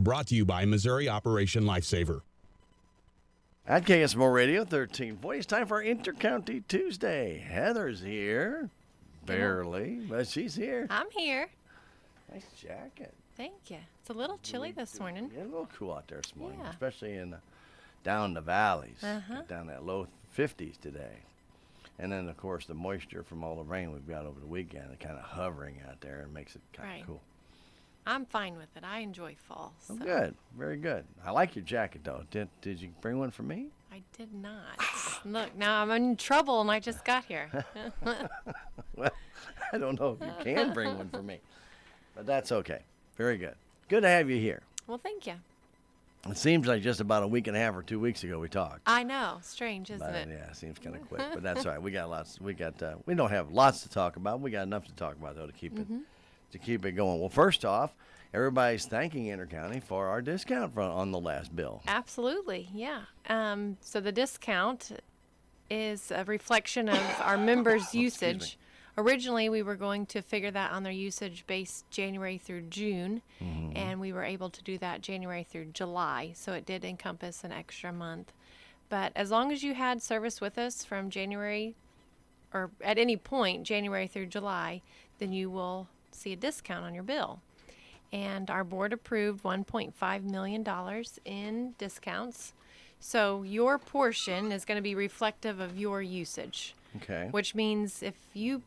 Brought to you by Missouri Operation Lifesaver. At KSMO Radio 1340, it's time for Intercounty Tuesday. Heather's here. Barely, but she's here. I'm here. Nice jacket. Thank you. It's a little chilly this morning. Yeah, a little cool out there this morning, Yeah. especially in down the valleys. Uh-huh. Down that low 50s today. And then, of course, the moisture from all the rain we've got over the weekend, kind of hovering out there and makes it kind of Right. cool. I'm fine with it. I enjoy fall. Oh, So good. Very good. I like your jacket, though. Did you bring one for me? I did not. Look, now I'm in trouble and I just got here. Well, I don't know if you can bring one for me. But that's okay. Very good. Good to have you here. Well, thank you. It seems like just about a week and a half or 2 weeks ago we talked. I know. Strange, isn't But, it? yeah, it seems kind of quick. But that's all right. We don't have lots to talk about. We got enough to talk about, though, to keep it going. Well, first off, everybody's thanking Intercounty for our discount on the last bill. Absolutely, yeah. So the discount is a reflection of our members' usage. Originally, we were going to figure that on their usage based January through June, and we were able to do that January through July, so it did encompass an extra month. But as long as you had service with us from January, or at any point, January through July, then you will see a discount on your bill. And our board approved $1.5 million in discounts. So your portion is going to be reflective of your usage. Okay. Which means if you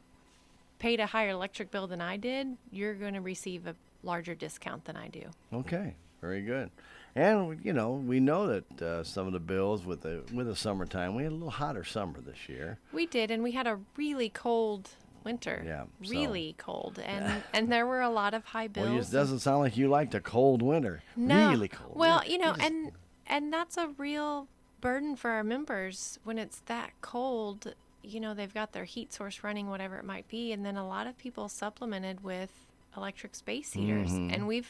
paid a higher electric bill than I did, you're going to receive a larger discount than I do. Okay. Very good. And, we know that some of the bills with the summertime, we had a little hotter summer this year. We did, and we had a really cold winter. Yeah. Really cold. And there were a lot of high bills. Well, it doesn't sound like you liked a cold winter. No. Really cold. Well, and that's a real burden for our members when it's that cold. They've got their heat source running, whatever it might be, and then a lot of people supplemented with electric space heaters. And we've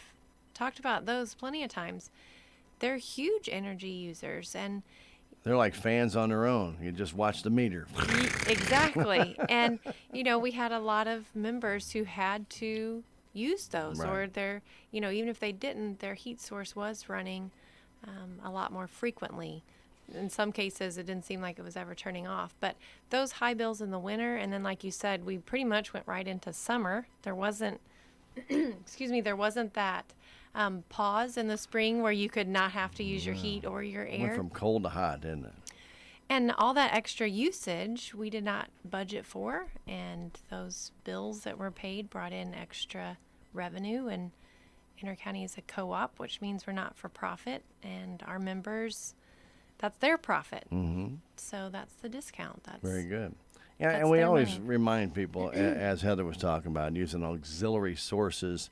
talked about those plenty of times. They're huge energy users, and they're like fans on their own. You just watch the meter. Exactly. And, we had a lot of members who had to use those, Right. or their, even if they didn't, their heat source was running a lot more frequently. In some cases, it didn't seem like it was ever turning off. But those high bills in the winter, and then like you said, we pretty much went right into summer. There wasn't, there wasn't that pause in the spring where you could not have to use your heat or your air. Went from cold to hot, didn't it? And all that extra usage we did not budget for, and those bills that were paid brought in extra revenue. And Intercounty is a co-op, which means we're not for profit, and our members, that's their profit. So that's the discount. That's Very good. Yeah, that's and we their always money. remind people, as Heather was talking about, using auxiliary sources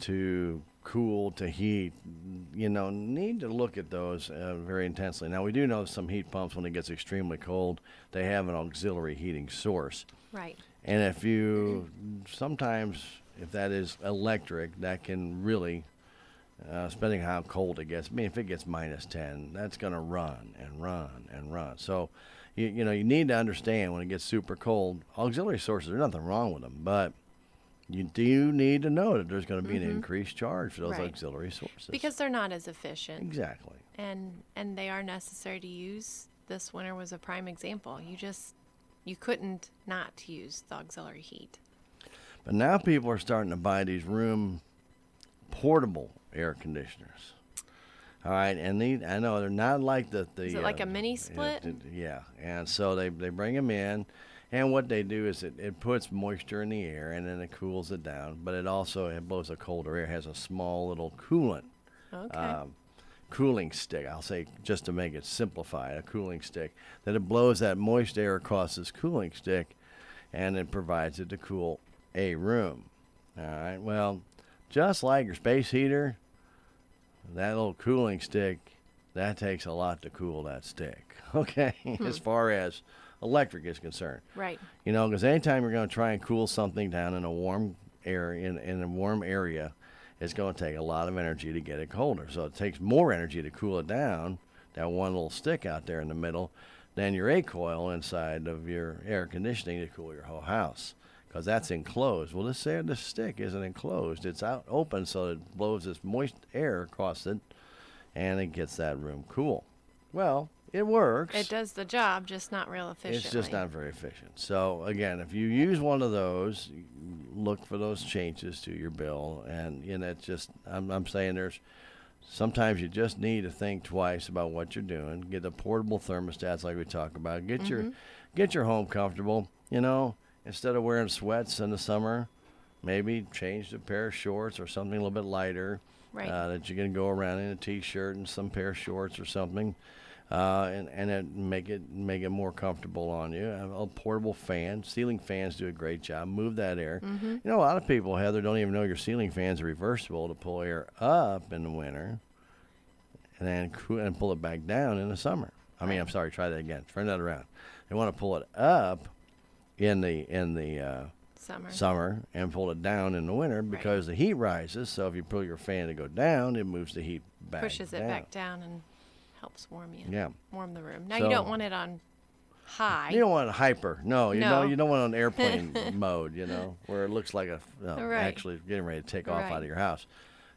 to cool, to heat, need to look at those very intensely. Now, we do know some heat pumps, when it gets extremely cold, they have an auxiliary heating source. Right. And sometimes, if that is electric, that can really, depending on how cold it gets, if it gets -10, that's going to run and run and run. So, you need to understand when it gets super cold, auxiliary sources, there's nothing wrong with them, but you do need to know that there's going to be an increased charge for those Right. auxiliary sources. Because they're not as efficient. Exactly. And they are necessary to use. This winter was a prime example. You couldn't not use the auxiliary heat. But now people are starting to buy these room portable air conditioners. All right, and I know they're not like the Is it like a mini split? Yeah, and so they bring them in, and what they do is it puts moisture in the air, and then it cools it down, but it blows a colder air. It has a small little coolant. Okay. Cooling stick, I'll say, just to make it simplified, a cooling stick, that it blows that moist air across this cooling stick, and it provides it to cool a room. All right, well, just like your space heater, that little cooling stick, that takes a lot to cool that stick, okay, as far as electric is concerned. Right. Because anytime you're going to try and cool something down in a warm area, in a warm area, it's going to take a lot of energy to get it colder. So it takes more energy to cool it down, that one little stick out there in the middle, than your A coil inside of your air conditioning to cool your whole house. because that's enclosed. Well, this stick isn't enclosed. It's out open, so it blows this moist air across it, and it gets that room cool. Well, it works. It does the job, just not real efficiently. It's just not very efficient. So again, if you use one of those, look for those changes to your bill. And it's just, I'm saying sometimes you just need to think twice about what you're doing. Get the portable thermostats like we talk about. Get your home comfortable. Instead of wearing sweats in the summer, maybe change to a pair of shorts or something a little bit lighter. Right. That you're going to go around in a t-shirt and some pair of shorts or something. And it make it more comfortable on you. A portable fan, ceiling fans do a great job. Move that air. A lot of people, Heather, don't even know your ceiling fans are reversible to pull air up in the winter, and then pull it back down in the summer. I'm sorry. Try that again. Turn that around. They want to pull it up in the summer and pull it down in the winter because the heat rises. So if you pull your fan to go down, it moves the heat back. Pushes it back down and helps warm you. Yeah. Warm the room. Now you don't want it on high. You don't want it hyper. No, you don't want it on airplane mode, where it looks like actually getting ready to take off out of your house.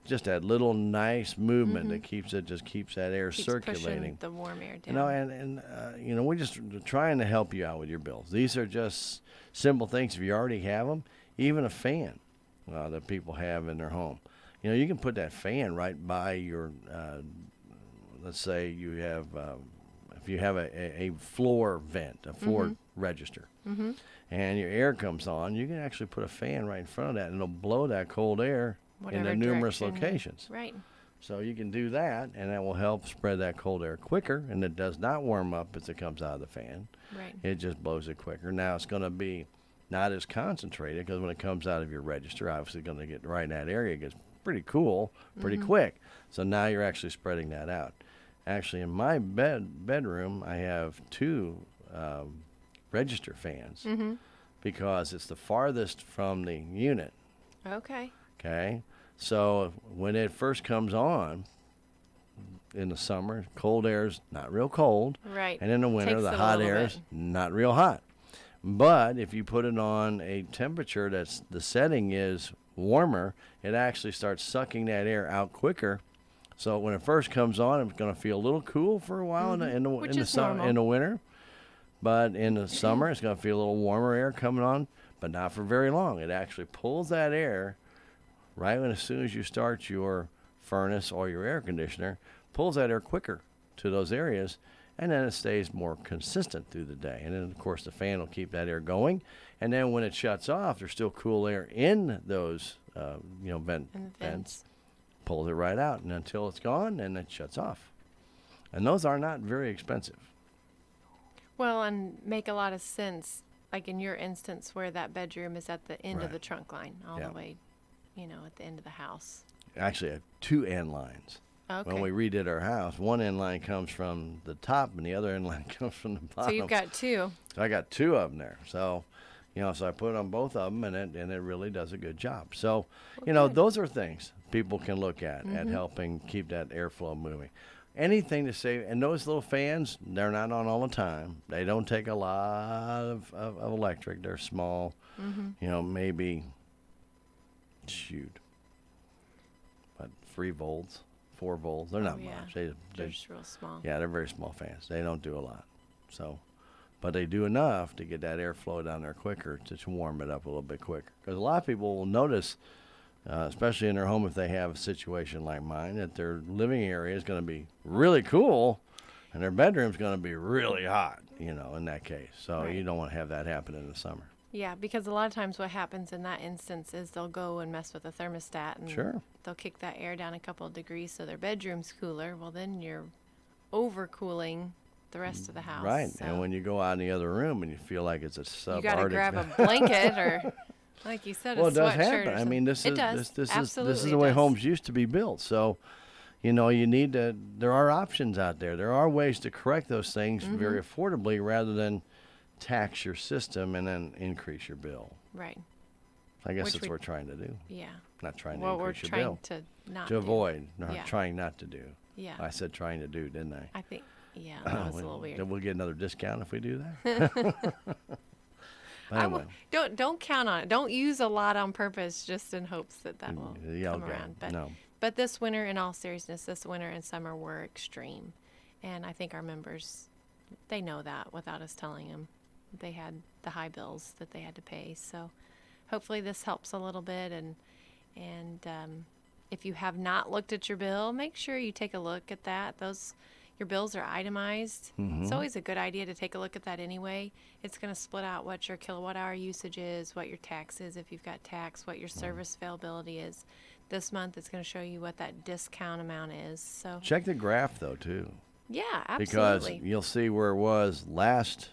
Just that little nice movement that keeps that air circulating. Pushing the warm air down. We're just trying to help you out with your bills. These are just simple things. If you already have them, even a fan that people have in their home. You can put that fan right by your let's say you have, if you have a floor vent, a floor register, and your air comes on, you can actually put a fan right in front of that, and it'll blow that cold air into numerous locations. Right. So you can do that, and that will help spread that cold air quicker, and it does not warm up as it comes out of the fan. Right. It just blows it quicker. Now, it's going to be not as concentrated because when it comes out of your register, obviously going to get right in that area. It gets pretty cool pretty quick. So now you're actually spreading that out. Actually, in my bedroom, I have two register fans because it's the farthest from the unit. Okay. Okay. So when it first comes on in the summer, cold air's not real cold. Right. And in the winter, the hot air's not real hot. But if you put it on a temperature that's the setting is warmer, it actually starts sucking that air out quicker. So when it first comes on, it's going to feel a little cool for a while in the winter. But in the summer, it's going to feel a little warmer air coming on, but not for very long. It actually pulls that air right as soon as you start your furnace or your air conditioner, pulls that air quicker to those areas, and then it stays more consistent through the day. And then, of course, the fan will keep that air going. And then when it shuts off, there's still cool air in those vents. Pulls it right out, and until it's gone, and it shuts off. And those are not very expensive. Well, and make a lot of sense, like in your instance where that bedroom is at the end of the trunk line, all the way, at the end of the house. Actually, I have two end lines. Okay. When we redid our house, one end line comes from the top, and the other end line comes from the bottom. So you've got two. So I got two of them there. So, so I put it on both of them, and it really does a good job. So, those are things people can look at helping keep that airflow moving. Anything to save, and those little fans, they're not on all the time. They don't take a lot of electric. They're small, maybe, 3 volts, 4 volts. They're not much. They're just real small. Yeah, they're very small fans. They don't do a lot. So, but they do enough to get that airflow down there quicker to warm it up a little bit quicker. Because a lot of people will notice, especially in their home if they have a situation like mine, that their living area is going to be really cool and their bedroom's going to be really hot, in that case. So you don't want to have that happen in the summer. Yeah, because a lot of times what happens in that instance is they'll go and mess with the thermostat and they'll kick that air down a couple of degrees so their bedroom's cooler. Well, then you're overcooling the rest of the house. Right, so. And when you go out in the other room and you feel like it's a subarctic... You got to grab a blanket or, like you said, a sweatshirt. Well, it does happen. I mean, this is the way homes used to be built. So, you need to... There are options out there. There are ways to correct those things very affordably rather than tax your system and then increase your bill. Right. I guess that's what we're trying to do. Yeah. Not trying to increase your bill. We're trying to not to avoid. Trying not to do. Yeah. I said trying to do, didn't I? I think, that was a little weird. We'll get another discount if we do that. Anyway. Don't count on it. Don't use a lot on purpose just in hopes that will Yeah, come okay. around. But No. but this winter, in all seriousness, this winter and summer were extreme, and I think our members, they know that without us telling them. They had the high bills that they had to pay. So hopefully this helps a little bit. And if you have not looked at your bill, make sure you take a look at that. Your bills are itemized. It's always a good idea to take a look at that anyway. It's going to split out what your kilowatt hour usage is, what your tax is if you've got tax, what your service availability is. This month it's going to show you what that discount amount is. So Check the graph, though, too. yeah, Because absolutely. you'll see where it was last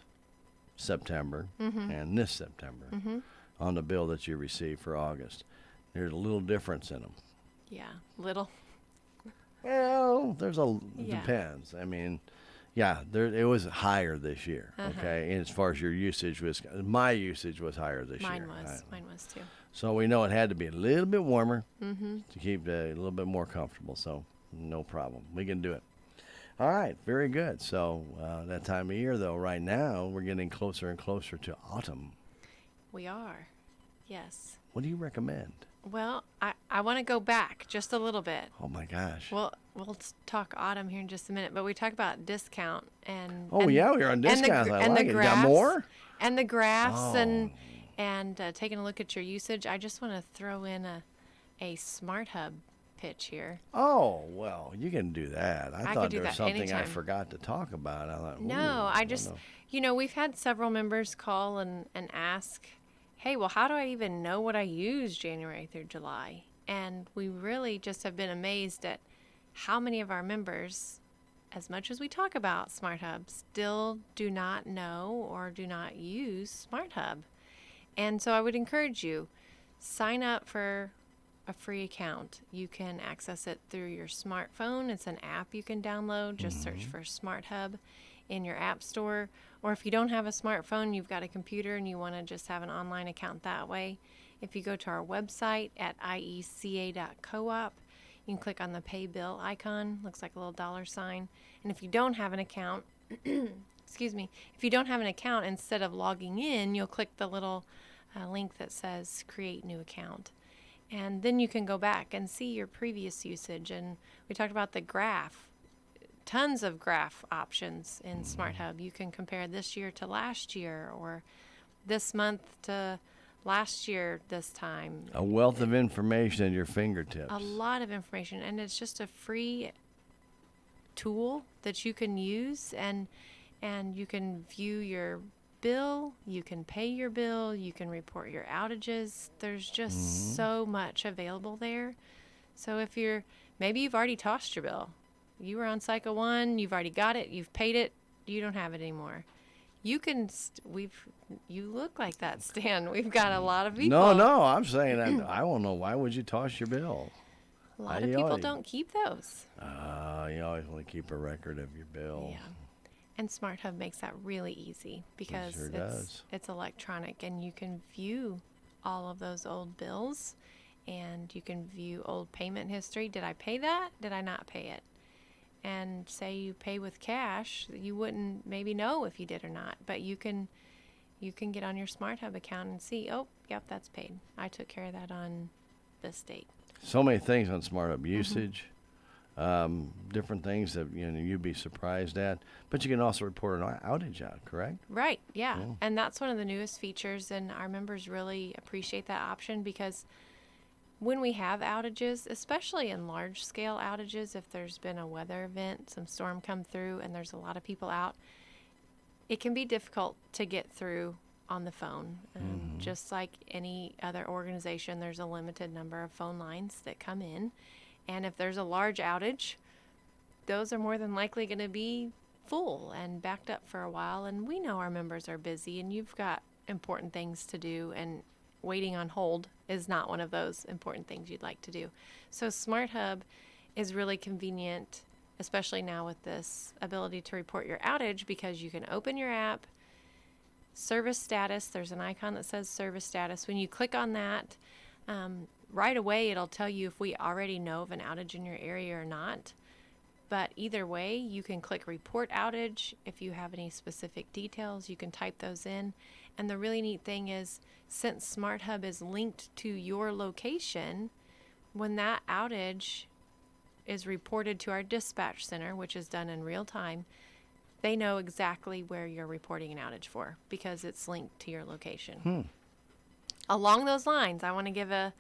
September and this September on the bill that you received for August. There's a little difference in them. Yeah, little. Well, Yeah. depends. I mean, yeah, it was higher this year. Okay, and as far as your usage was, my usage was higher this year. Mine was too. So we know it had to be a little bit warmer to keep a little bit more comfortable. So no problem, we can do it. All right, very good. So that time of year, though, right now we're getting closer and closer to autumn. We are, yes. What do you recommend? Well, I want to go back just a little bit. Oh my gosh. Well, we'll talk autumn here in just a minute, but we talk about discount and Yeah, we were on discounts. I like it. You got more? And the graphs and taking a look at your usage. I just want to throw in a Smart Hub pitch here. Oh, well, you can do that. I thought could do there was that something I anytime. forgot to talk about. I thought, No, I don't just, know. we've had several members call and ask, hey, well, how do I even know what I use January through July? And we really just have been amazed at how many of our members, as much as we talk about Smart Hub, still do not know or do not use Smart Hub. And so I would encourage you, sign up for a free account. You can access it through your smartphone. It's an app you can download. Just search for Smart Hub in your app store. Or if you don't have a smartphone, you've got a computer and you want to just have an online account that way. If you go to our website at ieca.coop, you can click on the pay bill icon. Looks like a little dollar sign. And if you don't have an account, excuse me, if you don't have an account, instead of logging in, you'll click the little link that says create new account. And then you can go back and see your previous usage. And we talked about the graph, tons of graph options in Smart Hub. You can compare this year to last year or this month to last year this time. A wealth of information at your fingertips. A lot of information. And it's just a free tool that you can use. And you can view your bill, you can pay your bill, you can report your outages. There's just so much available there. So if maybe you've already tossed your bill. You were on cycle 1, you've already got it, you've paid it, you don't have it anymore. You can, you look like that, Stan. We've got a lot of people. No, I'm saying I won't know. Why would you toss your bill? A lot of people don't keep those. You always want to keep a record of your bill. Yeah. And Smart Hub makes that really easy because sure does. it's electronic and you can view all of those old bills and you can view old payment history. Did I pay that? Did I not pay it? And say you pay with cash, you wouldn't maybe know if you did or not, but you can get on your Smart Hub account and see, oh, yep, that's paid. I took care of that on this date. So many things on Smart Hub usage. Different things that you'd be surprised at, but you can also report an outage out, correct? Right, yeah. And that's one of the newest features, and our members really appreciate that option because when we have outages, especially in large scale outages, if there's been a weather event, some storm come through and there's a lot of people out, it can be difficult to get through on the phone. Just like any other organization, there's a limited number of phone lines that come in. And if there's a large outage, those are more than likely going to be full and backed up for a while. And we know our members are busy and you've got important things to do, and waiting on hold is not one of those important things you'd like to do. So Smart Hub is really convenient, especially now with this ability to report your outage, because you can open your app, service status, there's an icon that says service status. When you click on that, right away it'll tell you if we already know of an outage in your area or not. But either way, you can click report outage. If you have any specific details, you can type those in. And the really neat thing is, since Smart Hub is linked to your location, when that outage is reported to our dispatch center, which is done in real time, they know exactly where you're reporting an outage for because it's linked to your location. Along those lines, I want to give a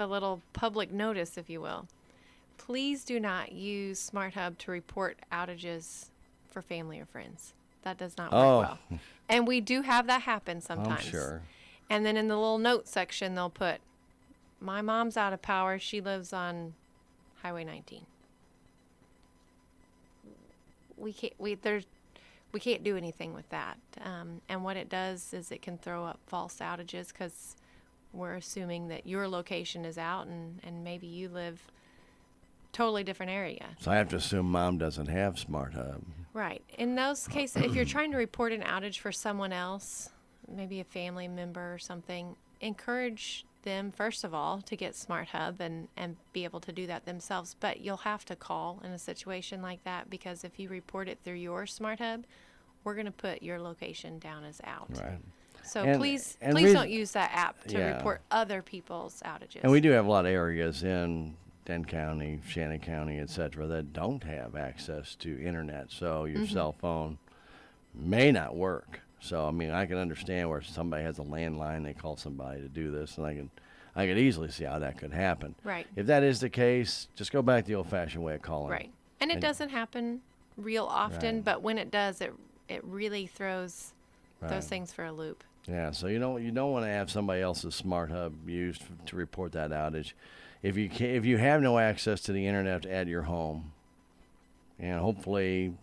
little public notice, if you will. Please do not use Smart Hub to report outages for family or friends. That does not work well. And we do have that happen sometimes. I'm sure. And then in the little note section, they'll put, my mom's out of power. She lives on Highway 19. We can't do anything with that. And what it does is it can throw up false outages because we're assuming that your location is out and maybe you live totally different area. So I have to assume Mom doesn't have Smart Hub. Right. In those cases, if you're trying to report an outage for someone else, maybe a family member or something, encourage them, first of all, to get Smart Hub and be able to do that themselves. But you'll have to call in a situation like that because if you report it through your Smart Hub, we're going to put your location down as out. Right. So please don't use that app to report other people's outages. And we do have a lot of areas in Denton County, Shannon County, etc., that don't have access to internet, so your cell phone may not work. So, I mean, I can understand where somebody has a landline, they call somebody to do this, and I could easily see how that could happen. Right. If that is the case, just go back the old-fashioned way of calling. Right. And it doesn't happen real often, but when it does, it really throws those things for a loop. Yeah, so you don't want to have somebody else's Smart Hub used to report that outage. If you have no access to the internet at your home, and hopefully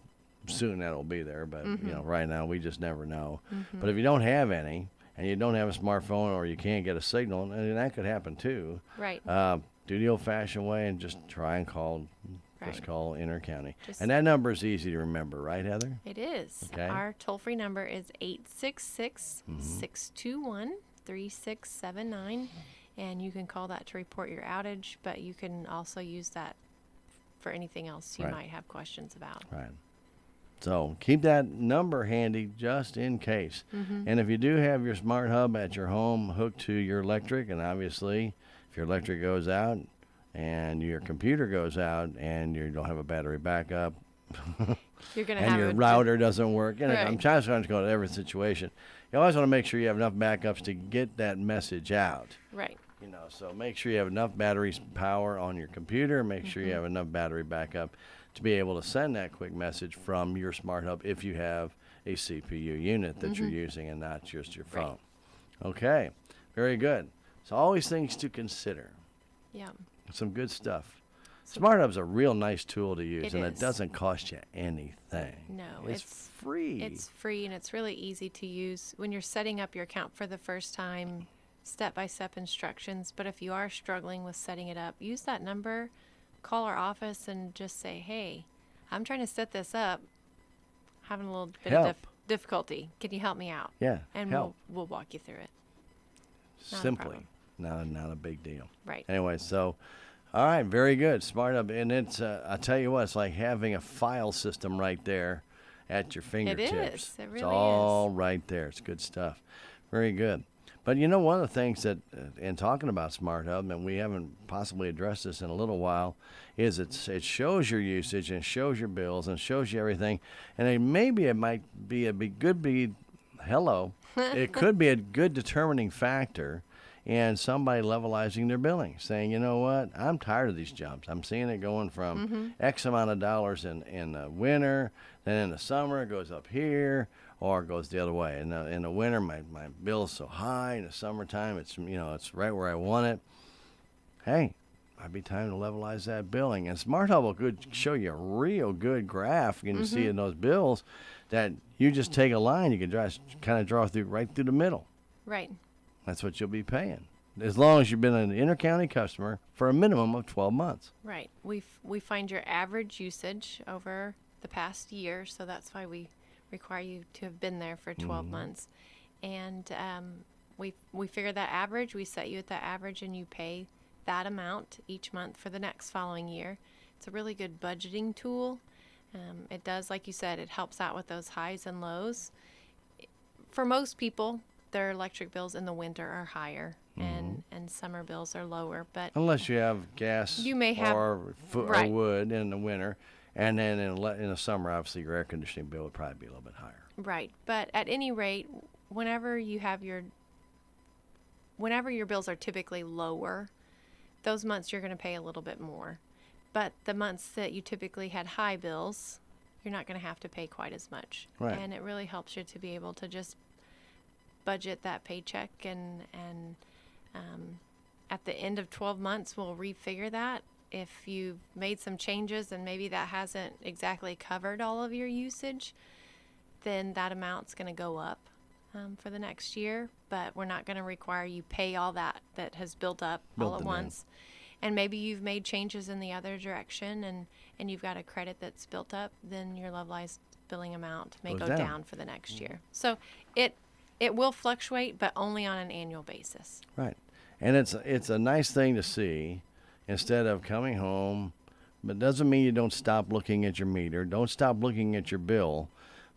soon that'll be there, but right now we just never know. But if you don't have any and you don't have a smartphone or you can't get a signal, and that could happen too. Right. Do the old-fashioned way and just try and call. Right. Just call Intercounty. And that number is easy to remember, right, Heather? It is. Okay. Our toll-free number is 866-621-3679. And you can call that to report your outage, but you can also use that for anything else you might have questions about. Right. So keep that number handy just in case. And if you do have your Smart Hub at your home hooked to your electric, and obviously if your electric goes out and your computer goes out and you don't have a battery backup, You're gonna and have your router doesn't work, and I'm trying to go to every situation. You always want to make sure you have enough backups to get that message out. Right. So make sure you have enough battery power on your computer. Make sure you have enough battery backup to be able to send that quick message from your Smart Hub if you have a CPU unit that you're using and not just your phone. Okay, very good. So always things to consider. Yeah. Some good stuff. Smart Hub's a real nice tool to use, and it is. doesn't cost you anything. No, it's free. It's free, and it's really easy to use when you're setting up your account for the first time. Step-by-step instructions, but if you are struggling with setting it up, use that number, call our office, and just say, hey, I'm trying to set this up, having a little bit of difficulty. Can you help me out? Yeah, and help. We'll walk you through it. Simply, not a big deal. Right. Anyway, so, all right, very good. Smart Hub, and it's, I tell you what, it's like having a file system right there at your fingertips. It is. It really it's all right there. It's good stuff. Very good. But one of the things that, in talking about Smart Hub, and we haven't possibly addressed this in a little while, is it shows your usage and shows your bills and shows you everything. And it might be it could be a good determining factor in somebody levelizing their billing, saying, you know what, I'm tired of these jumps. I'm seeing it going from X amount of dollars in the winter, then in the summer it goes up here, or it goes the other way. In the winter, my bill is so high. In the summertime, it's right where I want it. Hey, might be time to levelize that billing. And Smart Hub will show you a real good graph. You can see in those bills that you just take a line, you can kind of draw right through the middle. Right. That's what you'll be paying, as long as you've been an Intercounty customer for a minimum of 12 months. Right. We find your average usage over the past year, so that's why we require you to have been there for 12 months. And we figure that average, we set you at that average, and you pay that amount each month for the next following year. It's a really good budgeting tool. It does, like you said, it helps out with those highs and lows. for most people, their electric bills in the winter are higher, and summer bills are lower. But Unless you have gas You may have- or right. wood in the winter, and then in the summer, obviously, your air conditioning bill would probably be a little bit higher. right, but at any rate, whenever your bills are typically lower, those months you're going to pay a little bit more. But the months that you typically had high bills, you're not going to have to pay quite as much. Right. And it really helps you to be able to just budget that paycheck, and at the end of 12 months, we'll refigure that. If you've made some changes and maybe that hasn't exactly covered all of your usage, then that amount's going to go up for the next year. But we're not going to require you pay all that has built up all at once. And maybe you've made changes in the other direction, and you've got a credit that's built up, then your levelized billing amount may Goes go down. down for the next year. So it will fluctuate, but only on an annual basis. Right. And it's a nice thing to see instead of coming home, but it doesn't mean you don't stop looking at your meter. Don't stop looking at your bill,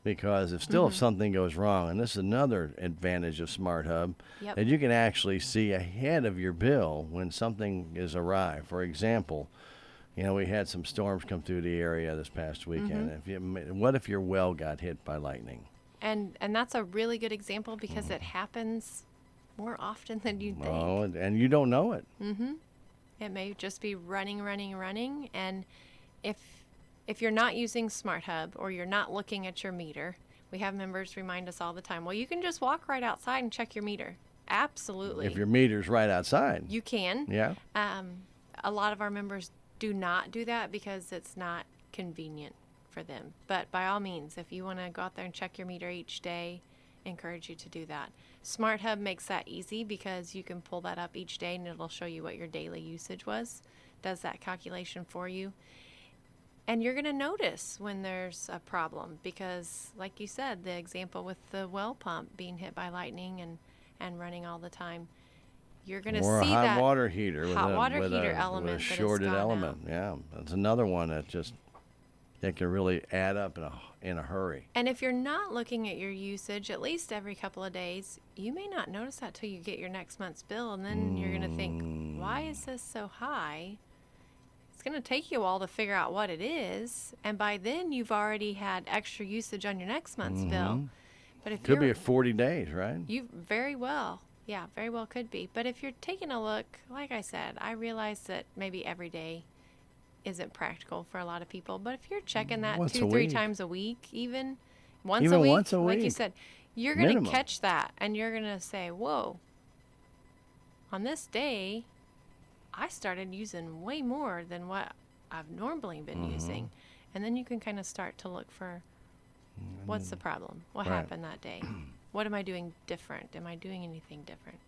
because if something goes wrong, and this is another advantage of Smart Hub, Yep. that you can actually see ahead of your bill when something is awry. For example, we had some storms come through the area this past weekend. What if your well got hit by lightning? And that's a really good example because it happens more often than you think. Oh, and you don't know it. It may just be running, and if you're not using Smart Hub or you're not looking at your meter, we have members remind us all the time, well, you can just walk right outside and check your meter. Absolutely. If your meter's right outside. You can. Yeah. A lot of our members do not do that because it's not convenient for them. But by all means, if you want to go out there and check your meter each day, I encourage you to do that. Smart Hub makes that easy because you can pull that up each day and it'll show you what your daily usage was. Does that calculation for you. And you're going to notice when there's a problem because, like you said, the example with the well pump being hit by lightning and running all the time, you're going to Or see a hot that water heater with element with a that has shorted gone element. out. Yeah, that's another one that can really add up in a hurry. And if you're not looking at your usage at least every couple of days, you may not notice that till you get your next month's bill, and then you're going to think, why is this so high? It's going to take you a while to figure out what it is, and by then you've already had extra usage on your next month's bill. But if Could be you're, at 40 days, right? you very well could be. But if you're taking a look, like I said, I realize that maybe every day isn't practical for a lot of people. But if you're checking that Once a 2-3 week. times a week, even once Even a week, once a like you week. said, you're going to Minimum. catch that, and you're going to say, whoa, on this day, I started using way more than what I've normally been using. And then you can kind of start to look for what's the problem? What Right. happened that day? What am I doing different? Am I doing anything different?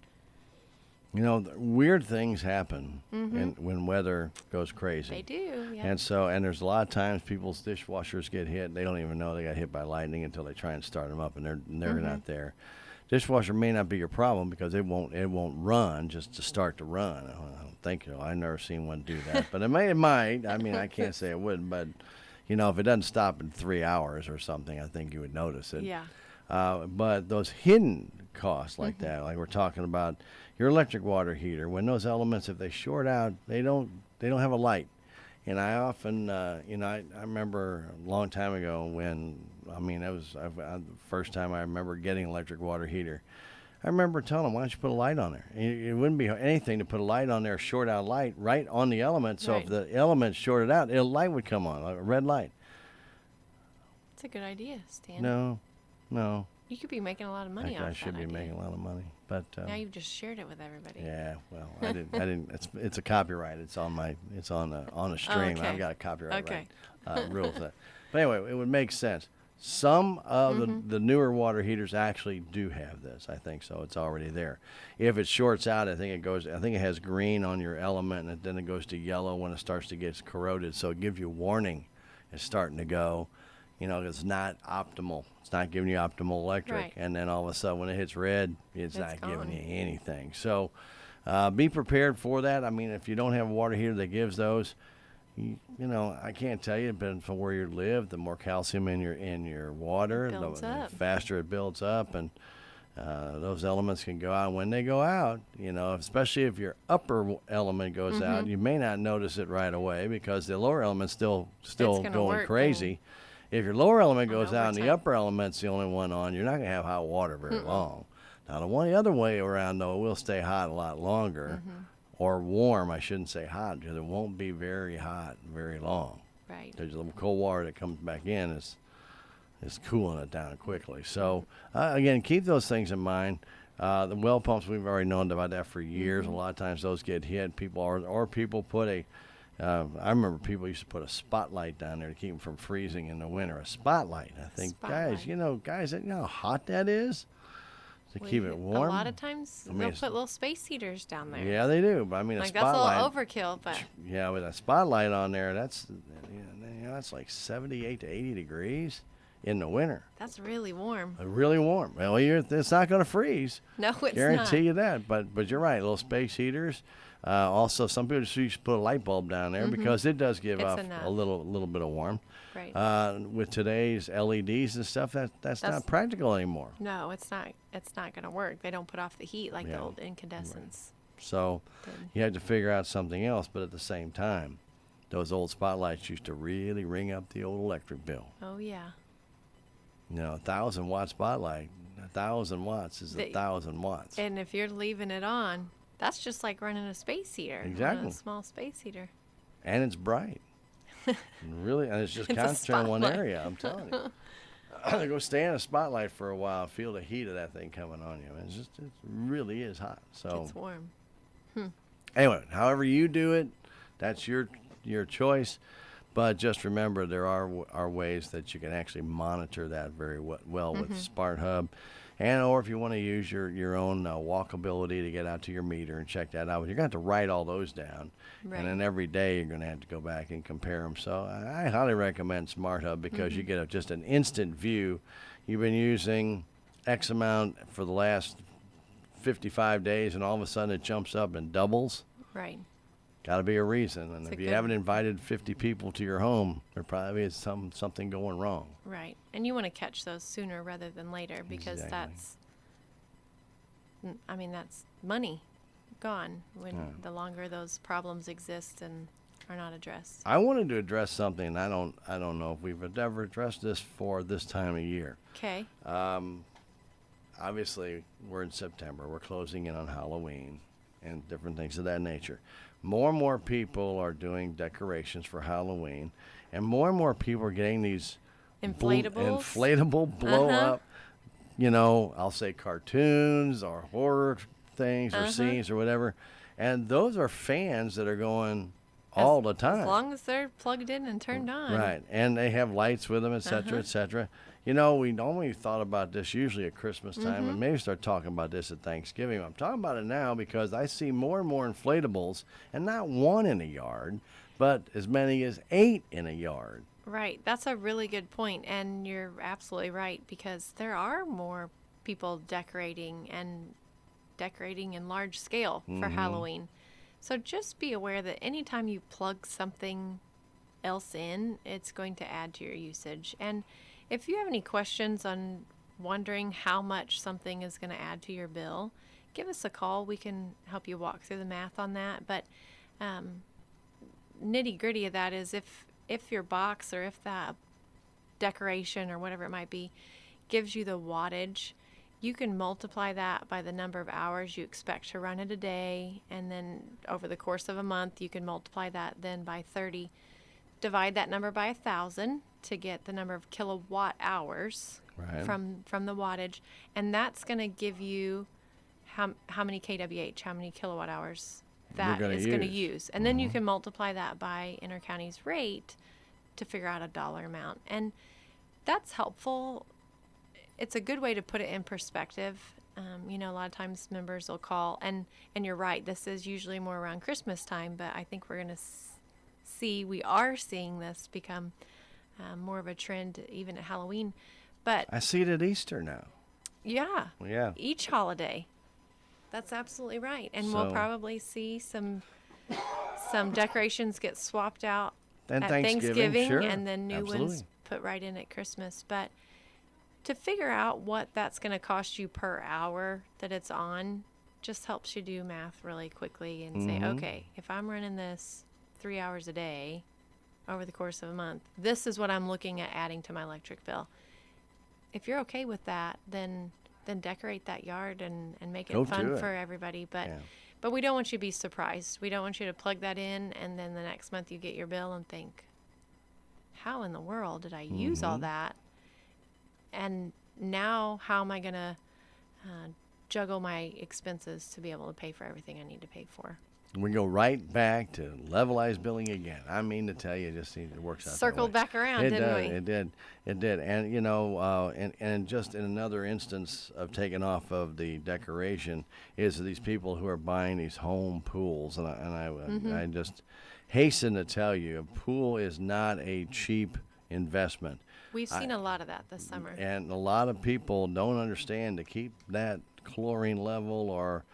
Weird things happen when weather goes crazy. They do, yeah. And there's a lot of times people's dishwashers get hit. They don't even know they got hit by lightning until they try and start them up, and they're not there. Dishwasher may not be your problem because it won't run just to start to run. I don't think I've never seen one do that, but it might. I mean, I can't say it wouldn't, but if it doesn't stop in 3 hours or something, I think you would notice it. Yeah. But those hidden costs like that, like we're talking about your electric water heater, when those elements, if they short out, they don't have a light. And I often, I remember a long time ago when, that was the first time I remember getting an electric water heater. I remember telling them, why don't you put a light on there? It wouldn't be anything to put a light on there, short out light right on the element. So if the element shorted out, a light would come on, a red light. It's a good idea, Stan. No. You could be making a lot of money I off should that be idea. making a lot of money, but Now you've just shared it with everybody. yeah. Well, I didn't. It's a copyright. It's on a string. okay. I've got a copyright Okay. rules. But anyway, it would make sense. Some of the newer water heaters actually do have this. I think so. It's already there. If it shorts out, I think it has green on your element, and then it goes to yellow when it starts to get corroded. So it gives you warning. It's starting to go. It's not optimal. It's not giving you optimal electric. Right. And then all of a sudden, when it hits red, it's not giving gone. you anything. So be prepared for that. If you don't have a water heater that gives those, I can't tell you, but from where you live, the more calcium in your water, the faster it builds up, and those elements can go out. When they go out, especially if your upper element goes out, you may not notice it right away because the lower element's still going crazy. If your lower element goes out and the upper element's the only one on, you're not going to have hot water very long. Now, the other way around, though, it will stay hot a lot longer. Or warm, I shouldn't say hot, because it won't be very hot very long. Right. There's a little cold water that comes back in is cooling it down quickly. So, again, keep those things in mind. The well pumps, we've already known about that for years. A lot of times those get hit. People put I remember people used to put a spotlight down there to keep them from freezing in the winter. A spotlight. I think, guys, you know how hot that is? To keep it warm. A lot of times they'll put little space heaters down there. Yeah, they do. But I mean, a spotlight. That's a little overkill, but yeah, with a spotlight on there, that's like 78 to 80 degrees in the winter. That's really warm. Really warm. Well, it's not going to freeze. No, it's not. Guarantee you that. But you're right. Little space heaters. Also, some people just used to put a light bulb down there because it does give off a little bit of warmth. Right. With today's LEDs and stuff, that's not practical anymore. No, it's not. It's not going to work. They don't put off the heat like the old incandescents. Right. So you had to figure out something else. But at the same time, those old spotlights used to really ring up the old electric bill. Oh yeah. 1,000-watt spotlight. 1,000 watts is 1,000 watts. And if you're leaving it on, that's just like running a space heater. Exactly. A small space heater. And it's bright. Really, and it's just concentrated in one area. I'm telling you. Go stay in a spotlight for a while, feel the heat of that thing coming on you. It really is hot. So it's warm. Anyway, however you do it, that's your choice. But just remember, there are ways that you can actually monitor that very well with Smart Hub. Or if you want to use your own walkability to get out to your meter and check that out, you're going to have to write all those down. Right. And then every day you're going to have to go back and compare them. So I highly recommend Smart Hub because you get just an instant view. You've been using X amount for the last 55 days, and all of a sudden it jumps up and doubles. Right. Got to be a reason. And if you haven't invited 50 people to your home, there probably is something going wrong. Right. And you want to catch those sooner rather than later because that's money gone when the longer those problems exist and are not addressed. I wanted to address something. I don't know if we've ever addressed this for this time of year. Okay. Obviously, we're in September. We're closing in on Halloween and different things of that nature. More and more people are doing decorations for Halloween, and more people are getting these inflatable blow up, I'll say cartoons or horror things or scenes or whatever. And those are fans that are going all the time. As long as they're plugged in and turned on. Right. And they have lights with them, et cetera, et cetera. We normally thought about this usually at Christmas time and maybe start talking about this at Thanksgiving. I'm talking about it now because I see more and more inflatables, and not one in a yard, but as many as 8 in a yard. Right. That's a really good point, and you're absolutely right because there are more people decorating in large scale for Halloween. So just be aware that anytime you plug something else in, it's going to add to your usage. And if you have any questions on wondering how much something is going to add to your bill, give us a call. We can help you walk through the math on that. But nitty-gritty of that is if your box or if that decoration or whatever it might be gives you the wattage, you can multiply that by the number of hours you expect to run it a day, and then over the course of a month you can multiply that then by 30. Divide that number by 1,000 to get the number of kilowatt hours from the wattage, and that's going to give you how many kWh, how many kilowatt hours that is going to use. And then you can multiply that by Intercounty's rate to figure out a dollar amount. And that's helpful. It's a good way to put it in perspective. A lot of times members will call, and you're right, this is usually more around Christmas time, but I think we're going to we are seeing this become more of a trend even at Halloween. But I see it at Easter now. Yeah. Yeah. Each holiday. That's absolutely right. And we'll probably see some decorations get swapped out And at Thanksgiving, sure. and then new Absolutely. ones put right in at Christmas. But to figure out what that's going to cost you per hour that it's on just helps you do math really quickly and say, okay, if I'm running this 3 hours a day over the course of a month, this is what I'm looking at adding to my electric bill. If you're okay with that, then decorate that yard and make it Go fun do it. for everybody. But Yeah. but we don't want you to be surprised. We don't want you to plug that in and then the next month you get your bill and think, how in the world did I use all that? And now how am I going to juggle my expenses to be able to pay for everything I need to pay for? We go right back to levelized billing again. I mean to tell you, it works out. Circled that way. back around, It didn't does. we? It did. And and just in another instance of taking off of the decoration is these people who are buying these home pools, and I just hasten to tell you, a pool is not a cheap investment. We've seen a lot of that this summer. And a lot of people don't understand to keep that chlorine level or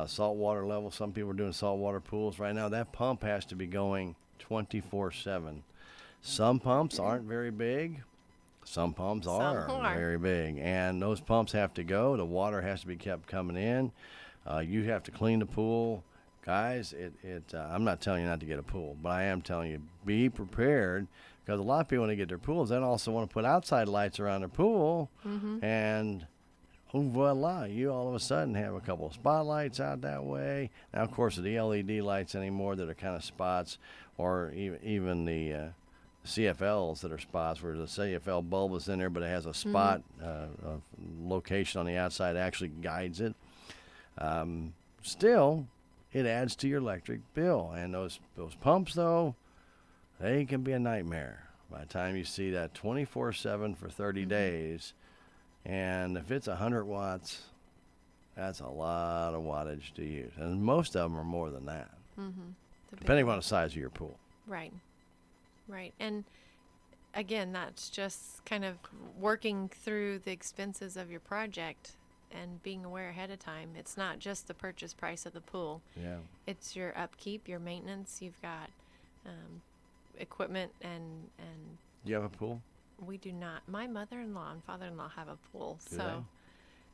saltwater level. Some people are doing saltwater pools right now. That pump has to be going 24/7. Some pumps aren't very big. Some pumps are very big. And those pumps have to go. The water has to be kept coming in. You have to clean the pool. Guys, I'm not telling you not to get a pool, but I am telling you, be prepared, because a lot of people, when they get their pools, then also want to put outside lights around their pool, and voila, you all of a sudden have a couple of spotlights out that way. Now, of course, the LED lights anymore that are kind of spots, or even the CFLs that are spots, where the CFL bulb is in there, but it has a spot location on the outside actually guides it. Still, it adds to your electric bill. And those pumps, though, they can be a nightmare. By the time you see that 24/7 for 30 days, and if it's 100 watts, that's a lot of wattage to use. And most of them are more than that, depending on the size of your pool. Right. And again, that's just kind of working through the expenses of your project and being aware ahead of time. It's not just the purchase price of the pool. Yeah. It's your upkeep, your maintenance. You've got equipment and Do you have a pool? we do not. My mother-in-law and father-in-law have a pool, Do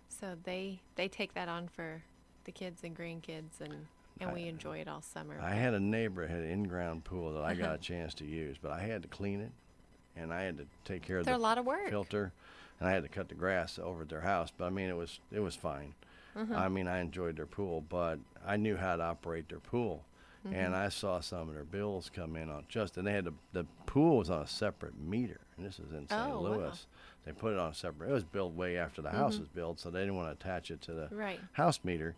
so they take that on for the kids and grandkids, and we enjoy it all summer. I had a neighbor that had an in-ground pool that I got a chance to use, but I had to clean it, and I had to take care of They're the a lot of work. filter, and I had to cut the grass over at their house. But I mean, it was fine. I mean, I enjoyed their pool, but I knew how to operate their pool, and I saw some of their bills come in on and they had the pool was on a separate meter, and this is in St. Oh, Louis. wow. They put it on a separate. It was built way after the house was built, so they didn't want to attach it to the Right. house meter.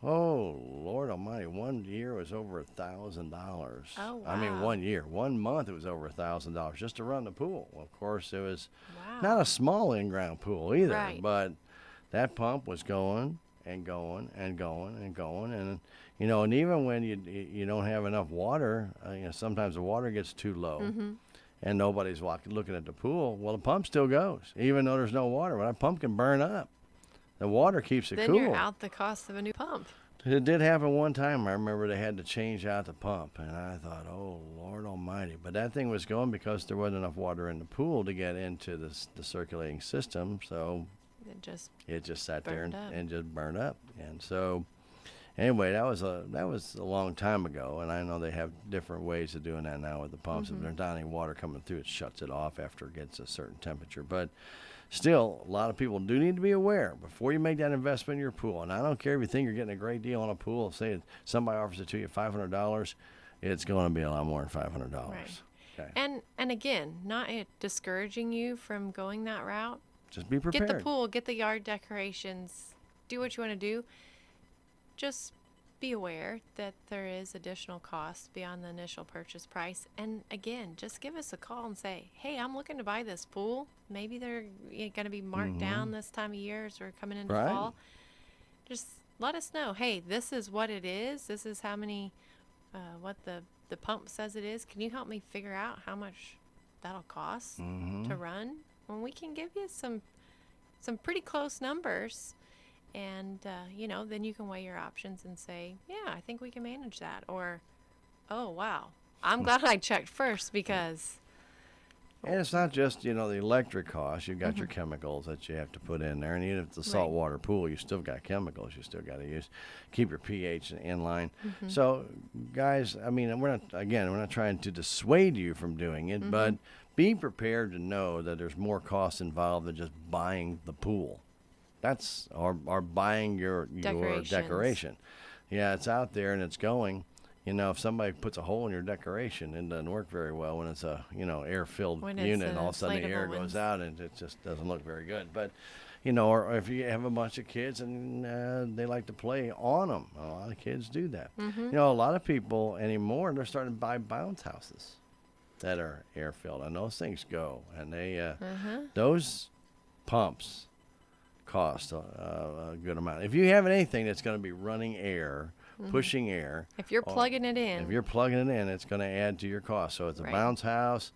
Oh, Lord Almighty! 1 year was over $1,000. Oh, I mean, wow. 1 year, 1 month, it was over $1,000 just to run the pool. Well, of course, it was Wow. not a small in-ground pool either, Right. but that pump was going and going and going and going, and and even when you don't have enough water, sometimes the water gets too low, and nobody's looking at the pool. Well, the pump still goes, even though there's no water. But that pump can burn up. The water keeps it Then cool. you're out the cost of a new pump. It did happen one time. I remember they had to change out the pump, and I thought, oh, Lord Almighty. But that thing was going because there wasn't enough water in the pool to get into the circulating system, so It just sat there burned up. and just burned up. And so, anyway, that was a long time ago, and I know they have different ways of doing that now with the pumps. If there's not any water coming through, it shuts it off after it gets a certain temperature. But still, a lot of people do need to be aware before you make that investment in your pool. And I don't care if you think you're getting a great deal on a pool. Say somebody offers it to you $500, it's going to be a lot more than $500. Right. Okay. And again, not it discouraging you from going that route. Just be prepared. Get the pool, get the yard decorations, do what you want to do. Just be aware that there is additional cost beyond the initial purchase price. And again, just give us a call and say, hey, I'm looking to buy this pool. Maybe they're going to be marked down this time of year as we're coming into Right. fall. Just let us know, hey, this is what it is. This is how many, what the pump says it is. Can you help me figure out how much that'll cost to run? Well, we can give you some pretty close numbers. And, then you can weigh your options and say, yeah, I think we can manage that. Or, oh, wow, I'm glad I checked first because. And it's not just, the electric cost. You've got your chemicals that you have to put in there. And even if it's a saltwater pool, you still got chemicals you still got to use. Keep your pH in line. So, guys, I mean, we're not trying to dissuade you from doing it, but be prepared to know that there's more costs involved than just buying the pool. That's or buying your decoration. Yeah, it's out there and it's going. If somebody puts a hole in your decoration, it doesn't work very well when it's a, air-filled unit, and all of a sudden the air goes out and it just doesn't look very good. But, or if you have a bunch of kids and they like to play on them, a lot of kids do that. A lot of people anymore, they're starting to buy bounce houses that are air-filled, and those things go. And they those pumps cost a good amount. If you have anything that's going to be running air, pushing air. If you're plugging it in. If you're plugging it in, it's going to add to your cost. So it's a bounce house,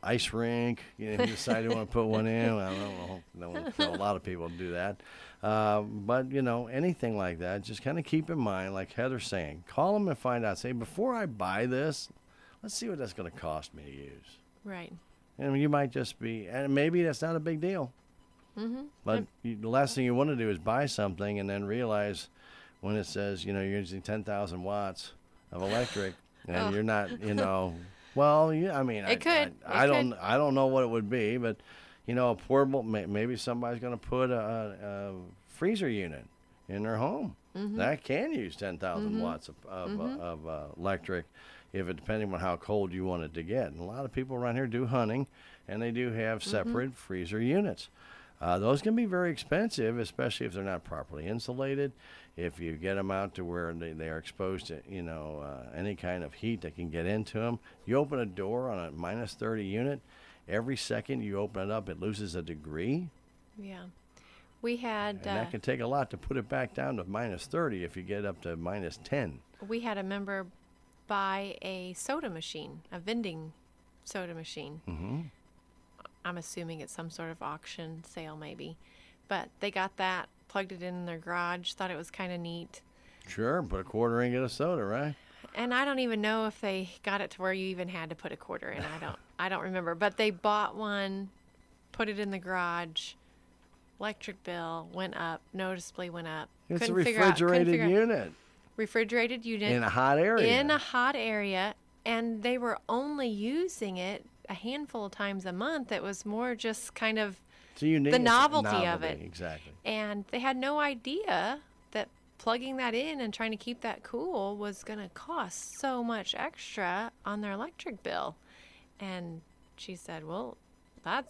ice rink. If you decide you want to put one in, I don't know. A lot of people do that. But, anything like that, just kind of keep in mind, like Heather's saying, call them and find out. Say, before I buy this, let's see what that's going to cost me to use. Right. And you might just be, and maybe that's not a big deal. But the last thing you want to do is buy something and then realize when it says, you're using 10,000 watts of electric, and you're not, well, yeah, I mean, I don't know what it would be, but, a portable, maybe somebody's going to put a freezer unit in their home that can use 10,000 watts of electric, depending on how cold you want it to get. And a lot of people around here do hunting, and they do have separate freezer units. Those can be very expensive, especially if they're not properly insulated. If you get them out to where they are exposed to, any kind of heat that can get into them. You open a door on a minus 30 unit, every second you open it up, it loses a degree. Yeah. We had... And that can take a lot to put it back down to minus 30 if you get up to minus 10. We had a member buy a soda machine, a vending soda machine. I'm assuming it's some sort of auction sale maybe. But they got that, plugged it in their garage, thought it was kind of neat. Sure, put a quarter in, get a soda, right? And I don't even know if they got it to where you even had to put a quarter in. I don't remember. But they bought one, put it in the garage. Electric bill went up, noticeably went up. It's a refrigerated unit. Refrigerated unit. In a hot area. In a hot area. And they were only using it a handful of times a month. It was more just kind of the novelty of it. Exactly. And they had no idea that plugging that in and trying to keep that cool was going to cost so much extra on their electric bill. And she said, well, we're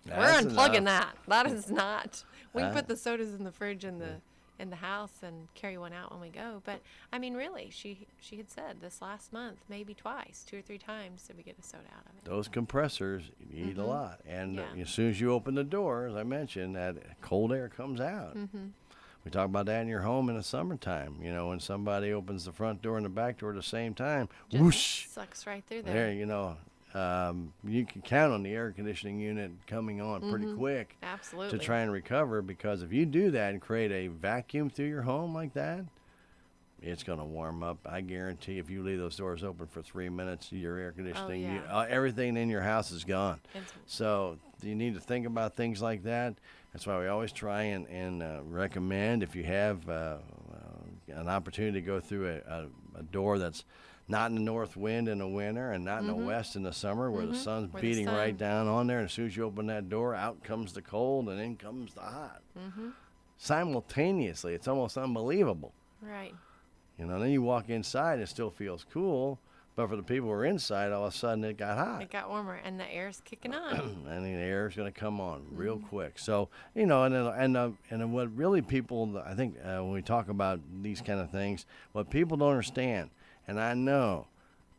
unplugging that. That is not. We can put the sodas in the fridge in the house and carry one out when we go. But I mean, really, she had said this last month, maybe twice, 2 or 3 times, did we get a soda out of it. Those compressors need a lot, and as soon as you open the door, as I mentioned, that cold air comes out. We talk about that in your home in the summertime. When somebody opens the front door and the back door at the same time, just whoosh, sucks right through there. You can count on the air conditioning unit coming on pretty quick. Absolutely. To try and recover, because if you do that and create a vacuum through your home like that, it's going to warm up. I guarantee if you leave those doors open for 3 minutes, your air conditioning, everything in your house is gone. So you need to think about things like that. That's why we always try and recommend, if you have an opportunity to go through a door that's not in the north wind in the winter and not in the west in the summer, where the sun's beating right down on there. And as soon as you open that door, out comes the cold and in comes the hot. Simultaneously. It's almost unbelievable. Right. Then you walk inside and it still feels cool. But for the people who are inside, all of a sudden it got hot. It got warmer, and the air's kicking on. And the air's going to come on real quick. So, and what really people, I think, when we talk about these kind of things, what people don't understand, and I know,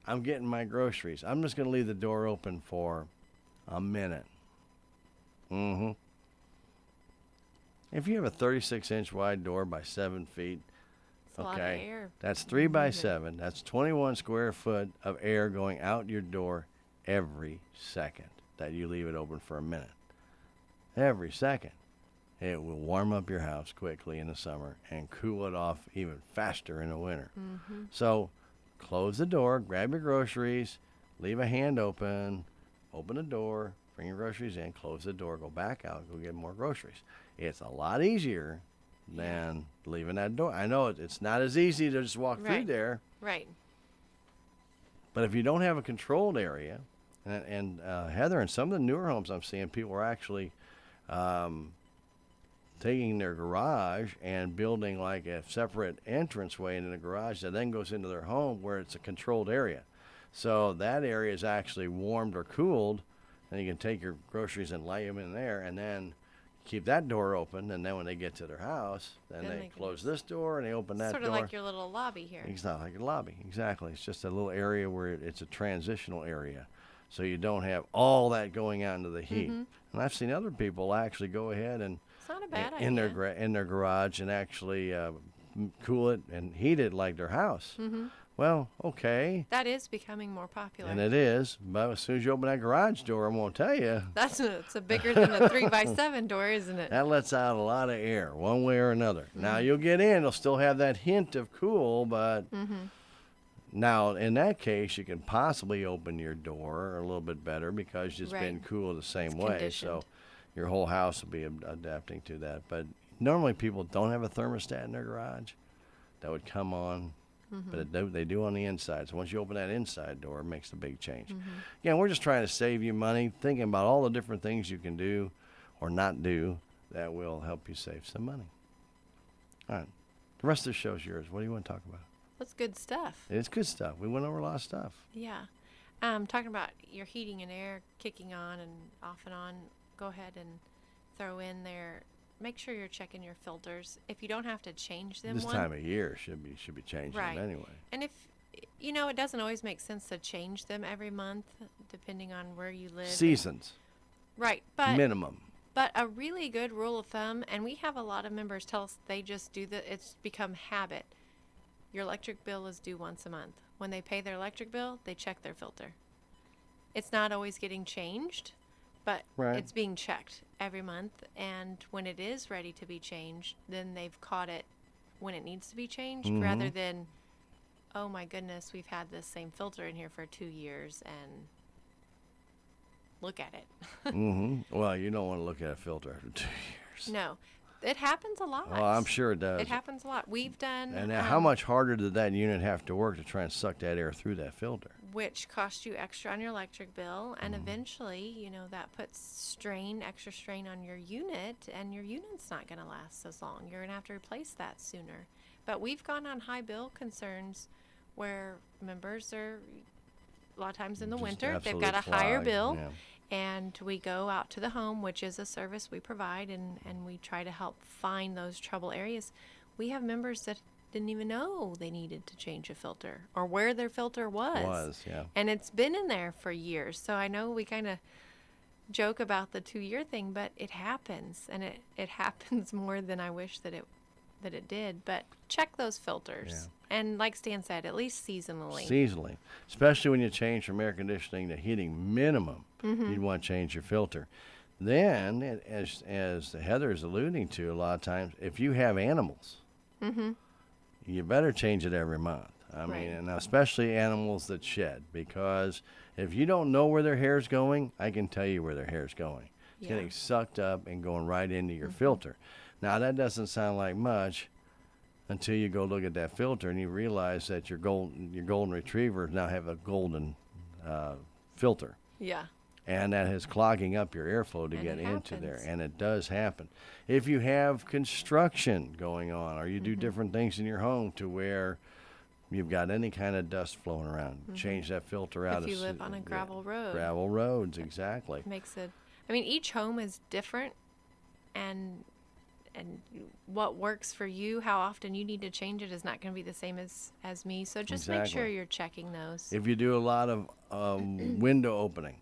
I'm getting my groceries. I'm just going to leave the door open for a minute. If you have a 36-inch wide door by 7 feet, a lot of air. That's 3 by 7. That's 21 square foot of air going out your door every second that you leave it open for a minute. Every second. It will warm up your house quickly in the summer and cool it off even faster in the winter. So close the door, grab your groceries, leave a hand open the door, bring your groceries in, close the door, go back out, go get more groceries. It's a lot easier than leaving that door. I know it's not as easy to just walk through there. Right. But if you don't have a controlled area, and Heather, in some of the newer homes I'm seeing, people are actually taking their garage and building like a separate entranceway into the garage that then goes into their home where it's a controlled area. So that area is actually warmed or cooled, and you can take your groceries and lay them in there, and then keep that door open, and then when they get to their house, then they close this door and they open that door. Sort of like your little lobby here. It's not like a lobby, exactly. It's just a little area where it's a transitional area, so you don't have all that going out into the heat. And I've seen other people actually go ahead and it's not a bad idea. in their garage and actually cool it and heat it like their house. Well, okay. That is becoming more popular. And it is, but as soon as you open that garage door, I'm going to tell you. It's a bigger than a 3x7 door, isn't it? That lets out a lot of air, one way or another. Now, you'll get in, it'll still have that hint of cool, but now, in that case, you can possibly open your door a little bit better because it's been cooled the same way. Conditioned. So your whole house will be adapting to that. But normally people don't have a thermostat in their garage that would come on. But they do on the inside. So once you open that inside door, it makes a big change. Again, we're just trying to save you money, thinking about all the different things you can do or not do that will help you save some money. All right. The rest of the show's yours. What do you want to talk about? That's good stuff. It's good stuff. We went over a lot of stuff. Yeah. Talking about your heating and air kicking on and off and on, go ahead and throw in there. Make sure you're checking your filters. If you don't have to change them, This time of year should be changing them anyway. And if it doesn't always make sense to change them every month, depending on where you live. Seasons. Right, but minimum. But a really good rule of thumb, and we have a lot of members tell us they just do it's become habit. Your electric bill is due once a month. When they pay their electric bill, they check their filter. It's not always getting changed, but it's being checked every month, and when it is ready to be changed, then they've caught it when it needs to be changed, rather than, oh my goodness, we've had this same filter in here for 2 years, and look at it. Well, you don't want to look at a filter after 2 years. No. It happens a lot. Well, I'm sure it does. It happens a lot. We've done... And how much harder did that unit have to work to try and suck that air through that filter? Which costs you extra on your electric bill, and eventually, that puts extra strain on your unit, and your unit's not going to last as long. You're going to have to replace that sooner. But we've gone on high bill concerns where members are, a lot of times in the winter, they've got a higher bill. Yeah. And we go out to the home, which is a service we provide, and we try to help find those trouble areas. We have members that didn't even know they needed to change a filter or where their filter was. And it's been in there for years. So I know we kind of joke about the 2-year thing, but it happens, and it happens more than I wish that it did. But check those filters. Yeah. And like Stan said, at least seasonally. Seasonally. Especially when you change from air conditioning to heating minimum. You'd want to change your filter. Then, as Heather is alluding to, a lot of times, if you have animals, you better change it every month. I mean, and especially animals that shed, because if you don't know where their hair's going, I can tell you where their hair's going. It's getting sucked up and going right into your filter. Now, that doesn't sound like much until you go look at that filter and you realize that your golden retrievers now have a golden filter. Yeah. And that is clogging up your airflow to get into there. And it does happen. If you have construction going on or you do different things in your home to where you've got any kind of dust flowing around, change that filter out. If you live on a gravel road. Gravel roads, exactly. Each home is different, and what works for you, how often you need to change it is not going to be the same as me. So just make sure you're checking those. If you do a lot of window opening,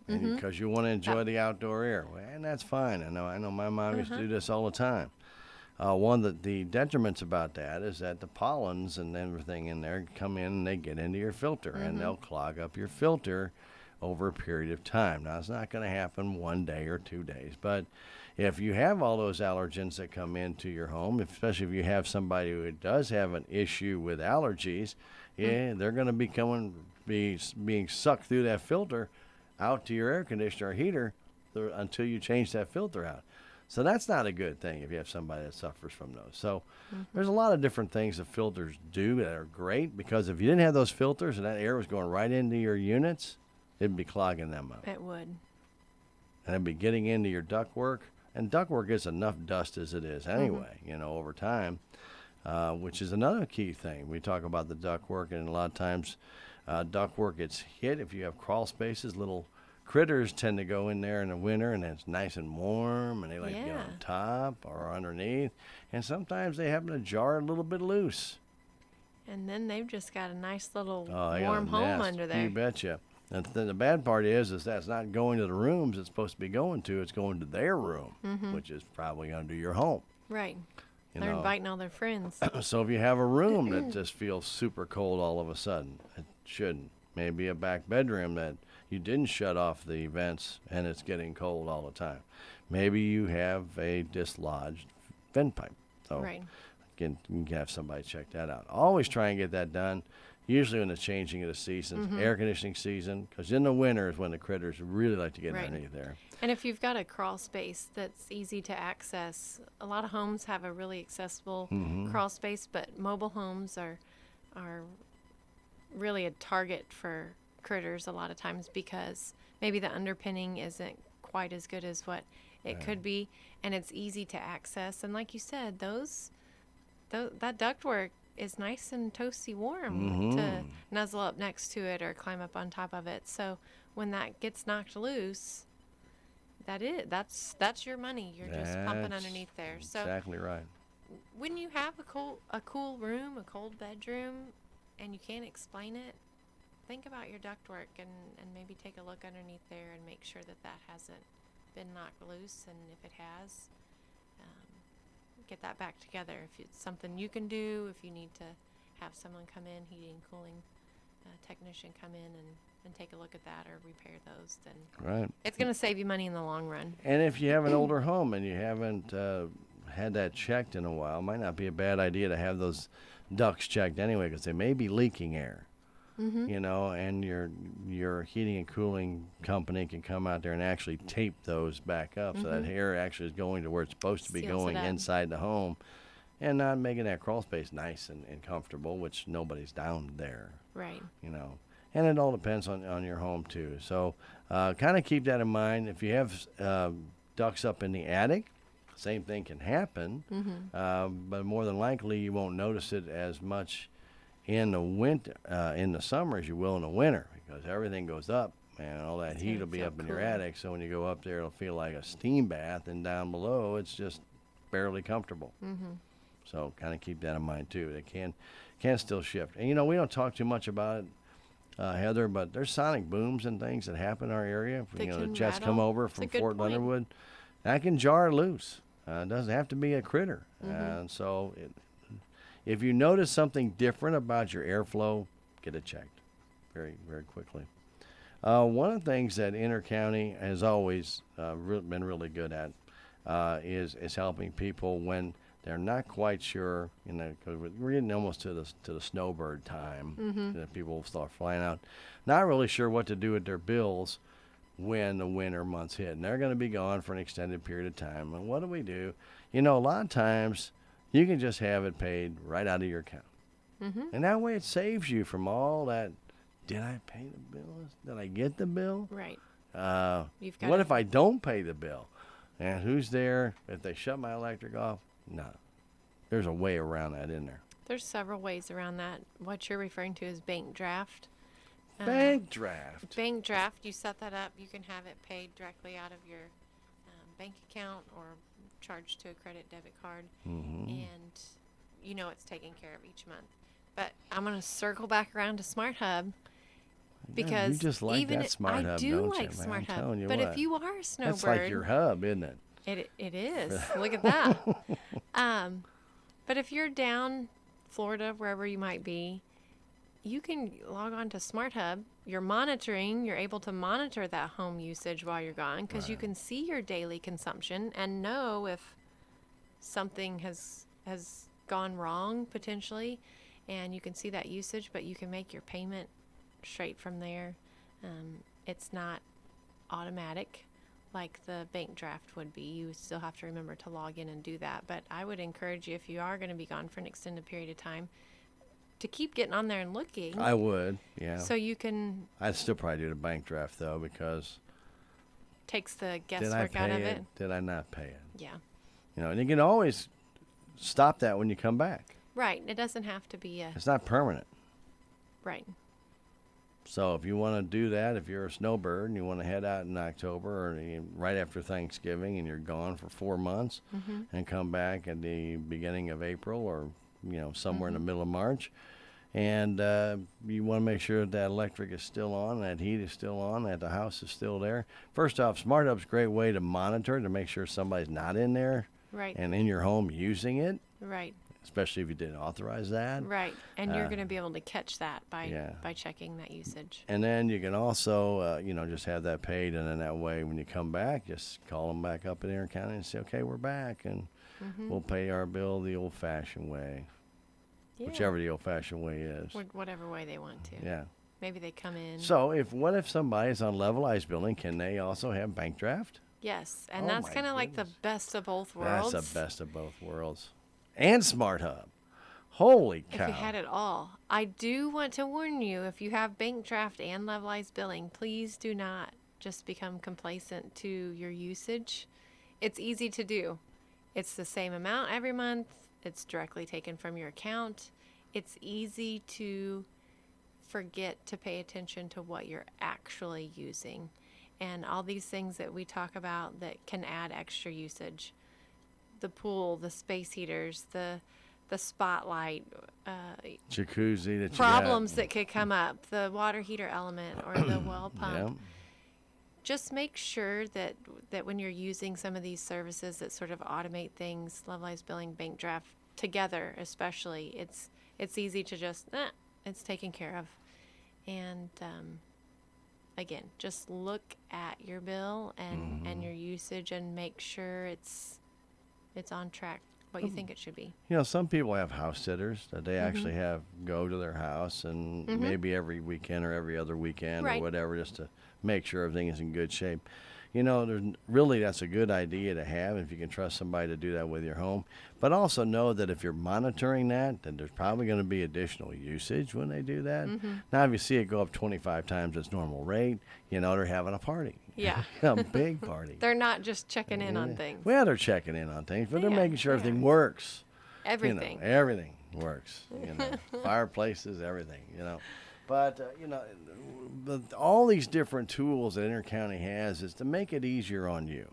because you want to enjoy the outdoor air, and that's fine. I know my mom used to do this all the time. One of the detriments about that is that the pollens and everything in there come in and they get into your filter, and they'll clog up your filter over a period of time. Now, it's not going to happen one day or 2 days, but if you have all those allergens that come into your home, especially if you have somebody who does have an issue with allergies, yeah, they're going to being sucked through that filter out to your air conditioner or heater until you change that filter out. So that's not a good thing if you have somebody that suffers from those. So there's a lot of different things that filters do that are great, because if you didn't have those filters and that air was going right into your units, it'd be clogging them up. It would. And it'd be getting into your ductwork. And ductwork gets enough dust as it is anyway, over time, which is another key thing. We talk about the ductwork, and a lot of times ductwork gets hit if you have crawl spaces. Little critters tend to go in there in the winter, and it's nice and warm, and they like to get on top or underneath. And sometimes they happen to jar a little bit loose. And then they've just got a nice little They got a warm home nest. under there. You betcha. And then the bad part is that's not going to the rooms it's supposed to be going to. It's going to their room, which is probably under your home. Right. You They're know. inviting all their friends. So if you have a room that just feels super cold all of a sudden, it shouldn't. Maybe a back bedroom that you didn't shut off the vents and it's getting cold all the time. Maybe you have a dislodged vent pipe. So Right. you can have somebody check that out. Always try and get that done. Usually when the changing of the seasons, air conditioning season, because in the winter is when the critters really like to get Right. underneath there. And if you've got a crawl space that's easy to access, a lot of homes have a really accessible crawl space, but mobile homes are really a target for critters a lot of times, because maybe the underpinning isn't quite as good as what it could be, and it's easy to access. And like you said, that ductwork is nice and toasty warm to nuzzle up next to it or climb up on top of it. So when that gets knocked loose, that's your money. You're just pumping That's underneath there. So exactly right. when you have a cool room, a cold bedroom, and you can't explain it, think about your ductwork and maybe take a look underneath there and make sure that hasn't been knocked loose. And if it has, get that back together. If it's something you can do, if you need to have someone come in, heating, cooling technician come in and take a look at that or repair those, then Right. it's going to save you money in the long run. And if you have an older home and you haven't had that checked in a while, it might not be a bad idea to have those ducts checked anyway, because they may be leaking air. And your heating and cooling company can come out there and actually tape those back up so that air actually is going to where it's supposed to be Seals going it up. inside the home, and not making that crawl space nice and comfortable, which nobody's down there. Right. And it all depends on your home too. So kind of keep that in mind. If you have ducts up in the attic, same thing can happen, but more than likely you won't notice it as much in the summer as you will in the winter, because everything goes up and all that heat will be up in your attic. So when you go up there, it'll feel like a steam bath, and down below it's just barely comfortable. So kind of keep that in mind too. It can still shift. And we don't talk too much about it, Heather, but there's sonic booms and things that happen in our area. That The can jets come rattle. over It's a from good Fort point. Leonard Wood. That can jar loose. It doesn't have to be a critter. And so if you notice something different about your airflow, get it checked very, very quickly. One of the things that Intercounty has always been really good at is helping people when they're not quite sure, because we're getting almost to the snowbird time, that people start flying out, not really sure what to do with their bills when the winter months hit, and they're going to be gone for an extended period of time. And what do? A lot of times you can just have it paid right out of your account, and that way it saves you from all that. Did I pay the bill? Did I get the bill? Right. What if I don't pay the bill? And who's there if they shut my electric off? No. There's a way around that, isn't there? There's several ways around that. What you're referring to is bank draft. Bank draft. Bank draft, you set that up. You can have it paid directly out of your bank account or charged to a credit debit card. And it's taken care of each month. But I'm going to circle back around to Smart Hub. Because you just like even that Smart Hub, I do don't you, like man? Smart I'm Hub. telling you But what. if you are a snowbird, That's like your hub, isn't it? It is. Look at that. But if you're down Florida, wherever you might be, you can log on to Smart Hub. You're able to monitor that home usage while you're gone because you can see your daily consumption and know if something has gone wrong potentially, and you can see that usage, but you can make your payment straight from there. It's not automatic like the bank draft would be. You still have to remember to log in and do that. But I would encourage you, if you are going to be gone for an extended period of time, to keep getting on there and looking. I would, yeah. So you can. I'd still probably do the bank draft though, because Takes the guesswork out of it. Did I not pay it? Yeah. And you can always stop that when you come back. Right. It doesn't have to be It's not permanent. right. So if you want to do that, if you're a snowbird and you want to head out in October or right after Thanksgiving and you're gone for 4 months and come back at the beginning of April or somewhere in the middle of March, and you want to make sure that electric is still on, that heat is still on, that the house is still there. First off, Smart Hub's a great way to monitor, to make sure somebody's not in there Right. and in your home using it, Right. especially if you didn't authorize that. Right. And you're going to be able to catch that by checking that usage. And then you can also, just have that paid, and then that way when you come back, just call them back up at Intercounty and say, okay, we're back, and we'll pay our bill the old-fashioned way, whichever the old-fashioned way is. Whatever way they want to. Yeah. Maybe they come in. So what if somebody's on levelized billing? Can they also have bank draft? Yes. And Oh that's my kind of like the goodness. best of both worlds. That's the best of both worlds. And Smart Hub. Holy cow. If you had it all. I do want to warn you, if you have bank draft and levelized billing, please do not just become complacent to your usage. It's easy to do. It's the same amount every month. It's directly taken from your account. It's easy to forget to pay attention to what you're actually using. And all these things that we talk about that can add extra usage. The pool, the space heaters, the spotlight, Jacuzzi that problems that could come up, the water heater element or the well you pump. got. Just make sure that when you're using some of these services that sort of automate things, levelized billing, bank draft together especially, it's easy to just, it's taken care of. And again, just look at your bill and your usage and make sure it's on track, what you think it should be. Some people have house sitters that they actually have go to their house and maybe every weekend or every other weekend or Right. whatever, just to make sure everything is in good shape. That's a good idea to have if you can trust somebody to do that with your home. But also know that if you're monitoring that, then there's probably going to be additional usage when they do that. Now, if you see it go up 25 times its normal rate, they're having a party. Yeah. A big party. They're not just checking in on things. Well, they're checking in on things, but they're Yeah, making sure they everything are. works. Everything. Everything works. Fireplaces, everything. But all these different tools that Intercounty has is to make it easier on you.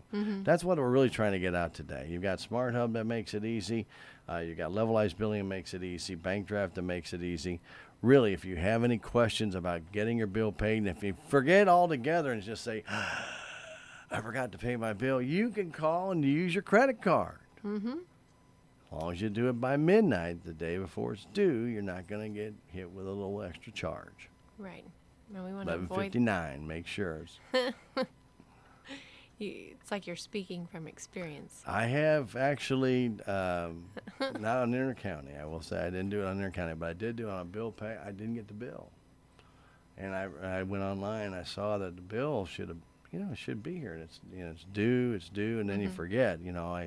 That's what we're really trying to get out today. You've got Smart Hub that makes it easy. You've got levelized billing that makes it easy. Bank draft that makes it easy. Really, if you have any questions about getting your bill paid, and if you forget altogether and just say, I forgot to pay my bill, you can call and use your credit card. As long as you do it by midnight, the day before it's due, you're not going to get hit with a little extra charge. Right. And we want to avoid. $11.59. Make sure. It's like you're speaking from experience. I have actually, not on Intercounty. I will say I didn't do it on Intercounty, but I did do it on a bill pay. I didn't get the bill, and I went online. I saw that the bill should have, it should be here. And it's due, and then you forget. I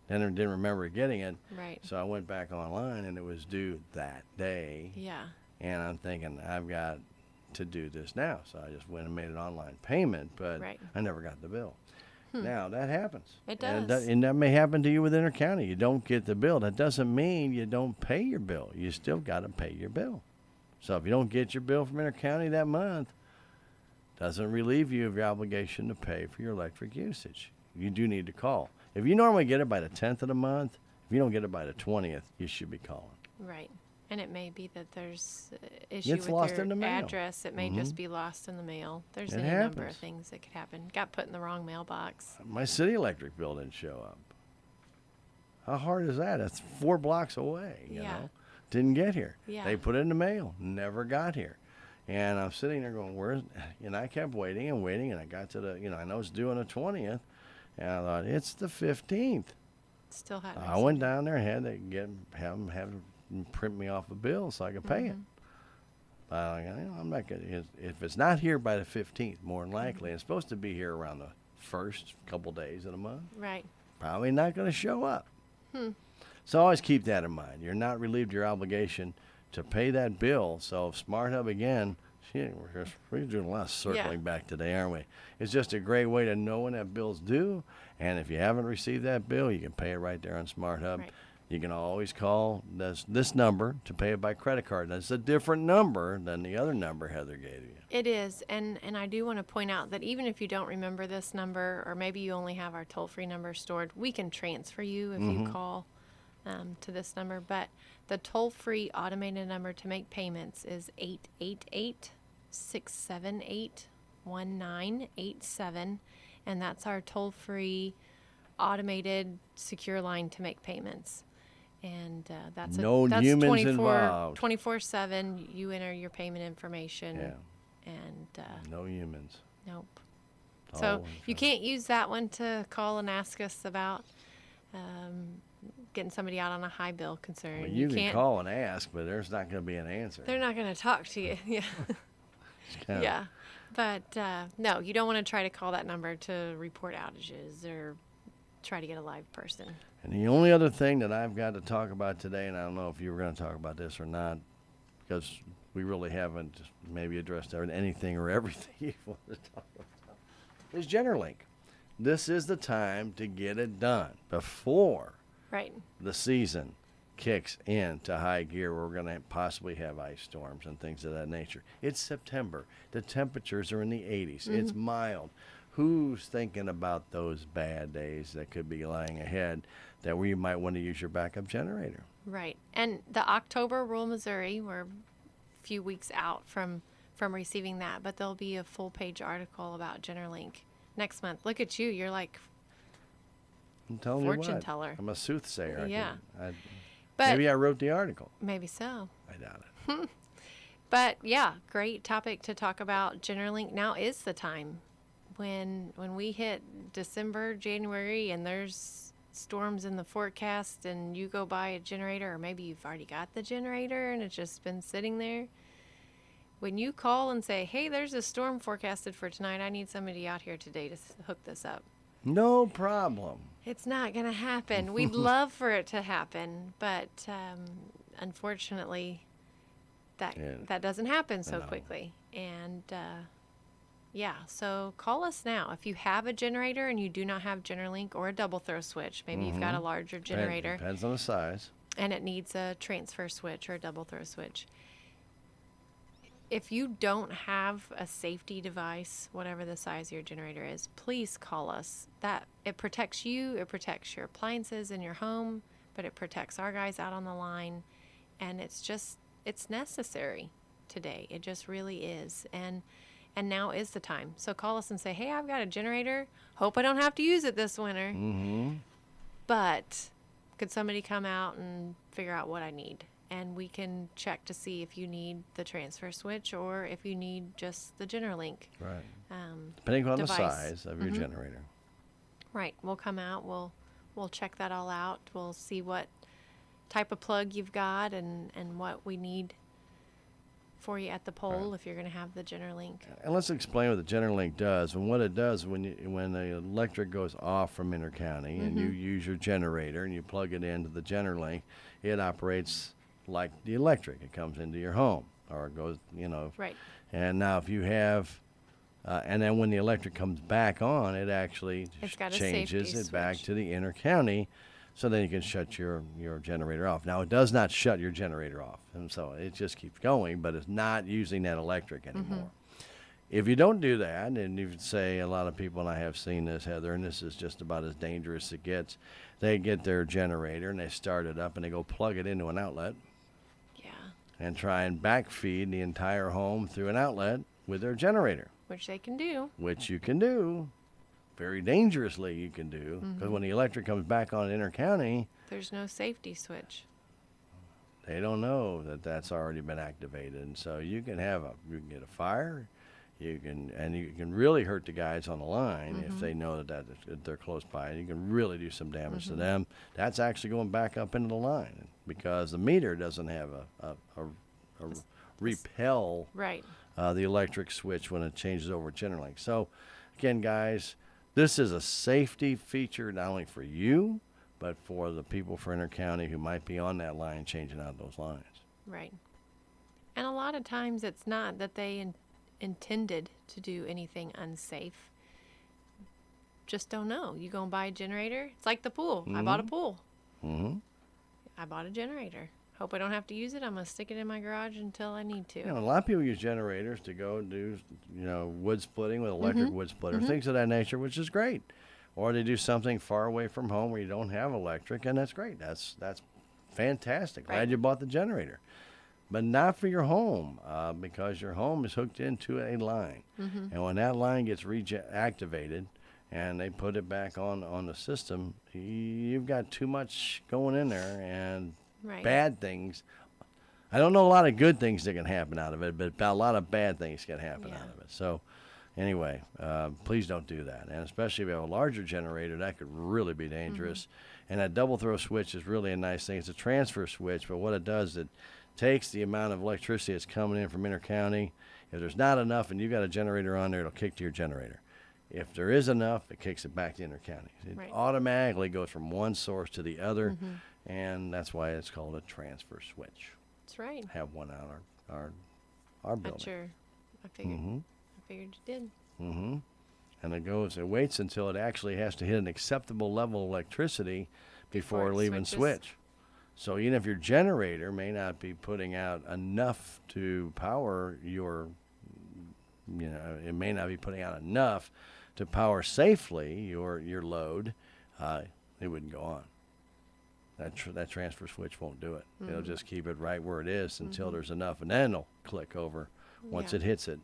then didn't remember getting it. Right. So I went back online, and it was due that day. Yeah. And I'm thinking, I've got to do this now. So I just went and made an online payment, but Right. I never got the bill. Now, that happens. It And does. that may happen to you with Intercounty. You don't get the bill. That doesn't mean you don't pay your bill. You still got to pay your bill. So if you don't get your bill from Intercounty that month, doesn't relieve you of your obligation to pay for your electric usage. You do need to call. If you normally get it by the 10th of the month, if you don't get it by the 20th, you should be calling. Right. And it may be that there's It's issue with lost your in the mail. address. It may just be lost in the mail. There's It any number of happens. things that could happen. Got put in the wrong mailbox. My city electric bill didn't show up. How hard is that? That's 4 blocks away, you Yeah. know? Didn't get here. Yeah. They put it in the mail, never got here. And I'm sitting there going, where's, and I kept waiting and waiting, and I got to the, I know it's due on the 20th, and I thought, it's the 15th. Still hadn't I went down there and had to have them print me off a bill so I could pay it. But I'm not gonna. If it's not here by the 15th, more than likely, it's supposed to be here around the first couple days of the month. Right. Probably not going to show up. So always keep that in mind. You're not relieved your obligation to pay that bill. So if Smart Hub again, we're doing a lot of circling back today, aren't we? It's just a great way to know when that bill's due. And if you haven't received that bill, you can pay it right there on Smart Hub. Right. You can always call this number to pay it by credit card. That's a different number than the other number Heather gave you. It is, and I do want to point out that even if you don't remember this number, or maybe you only have our toll-free number stored, we can transfer you if you call to this number. But the toll-free automated number to make payments is 888-678-1987, and that's our toll-free automated secure line to make payments. And that's no that's humans involved. 24/7. You enter your payment information. Yeah. And No humans. nope. So Oh, you can't use that one to call and ask us about getting somebody out on a high bill concern. Well, you can can't, call and ask, but there's not going to be an answer. They're not going to talk to you. Yeah. Kinda- Yeah. But no, you don't want to try to call that number to report outages or try to get a live person. And the only other thing that I've got to talk about today, and I don't know if you were going to talk about this or not, because we really haven't maybe addressed anything or everything you want to talk about, is GeneraLink. This is the time to get it done before Right. the season kicks into high gear where we're going to possibly have ice storms and things of that nature. It's September. The temperatures are in the 80s. It's mild. Who's thinking about those bad days that could be lying ahead that where you might want to use your backup generator? Right. And the October Rural Missouri, we're a few weeks out from receiving that, but there'll be a full page article about GeneraLink next month. Look at you. You're like I'm telling fortune you what, teller. I'm a soothsayer. Yeah. But But maybe I wrote the article. maybe so. I doubt it. But yeah, great topic to talk about. GeneraLink. Now is the time when we hit December, January, and there's storms in the forecast, and you go buy a generator, or maybe you've already got the generator and it's just been sitting there. When you call and say, "Hey, there's a storm forecasted for tonight. I need somebody out here today to hook this up." No problem. It's not going to happen. We'd love for it to happen, but unfortunately, that doesn't happen so No. quickly. And yeah, so call us now. If you have a generator and you do not have GeneraLink or a double throw switch, maybe you've got a larger generator Depends on the size. and it needs a transfer switch or a double throw switch. If you don't have a safety device, whatever the size of your generator is, please call us. That it protects you, it protects your appliances in your home, but it protects our guys out on the line, and it's necessary today. It just really is. And now is the time. So call us and say, "Hey, I've got a generator. Hope I don't have to use it this winter. Mm-hmm. But could somebody come out and figure out what I need?" And we can check to see if you need the transfer switch or if you need just the GeneraLink. Right. Depending on device. the size of your generator. Right. We'll come out. We'll check that all out. We'll see what type of plug you've got and what we need for you at the pole if you're going to have the GeneraLink. And let's explain what the GeneraLink does. And what it does when the electric goes off from Intercounty and you use your generator and you plug it into the GeneraLink, it operates like the electric. It comes into your home or it goes, Right. And now if you have, and then when the electric comes back on, it actually It's got a changes safety it back switch. to the Intercounty, so then you can shut your generator off. Now, it does not shut your generator off, and so it just keeps going, but it's not using that electric anymore. If you don't do that, and you say a lot of people, and I have seen this, Heather, and this is just about as dangerous as it gets, they get their generator and they start it up and they go plug it into an outlet Yeah. and try and backfeed the entire home through an outlet with their generator, Which they can do. which you can do. Very dangerously you can do, because when the electric comes back on Intercounty, There's no safety switch. They don't know that that's already been activated, and so you can get a fire, you can really hurt the guys on the line if they know that they're close by. You can really do some damage to them. That's actually going back up into the line because the meter doesn't have a repel Right. the electric switch when it changes over Generalink. So, again, guys, this is a safety feature not only for you, but for the people for Intercounty who might be on that line changing out those lines. Right. And a lot of times it's not that they intended to do anything unsafe. Just don't know. You go and buy a generator. It's like the pool. I bought a pool. Mm-hmm. I bought a generator. Hope I don't have to use it. I'm going to stick it in my garage until I need to. You know, a lot of people use generators to go and do, wood splitting with electric wood splitters, things of that nature, which is great. Or they do something far away from home where you don't have electric, and that's great. That's fantastic. Right. Glad you bought the generator. But not for your home, because your home is hooked into a line. And when that line gets reactivated and they put it back on the system, you've got too much going in there and bad things. I don't know a lot of good things that can happen out of it, but a lot of bad things can happen out of it. So anyway, please don't do that. And especially if you have a larger generator, that could really be dangerous. And that double throw switch is really a nice thing. It's a transfer switch, but what it does, it takes the amount of electricity that's coming in from Intercounty. If there's not enough and you've got a generator on there, it'll kick to your generator. If there is enough, it kicks it back to Intercounty. It automatically goes from one source to the other, and that's why it's called a transfer switch. That's right. Have one out our building. Sure. I figured you did. And it waits until it actually has to hit an acceptable level of electricity before it leaving switch. So even if your generator may not be putting out enough to power it may not be putting out enough to power safely your load, it wouldn't go on. That transfer switch won't do it. It'll just keep it right where it is until there's enough, and then it'll click over once it hits it.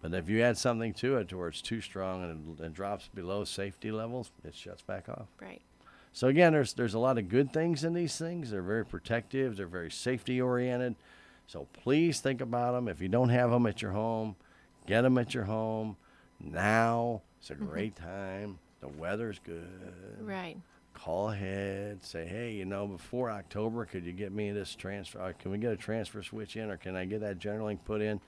But if you add something to it to where it's too strong and it drops below safety levels, it shuts back off. Right. So again, there's a lot of good things in these things. They're very protective. They're very safety oriented. So please think about them. If you don't have them at your home, get them at your home. Now it's a great time. The weather's good. Right. Call ahead. Say, hey, before October, could you get me this transfer? Can we get a transfer switch in, or can I get that Generalink put in?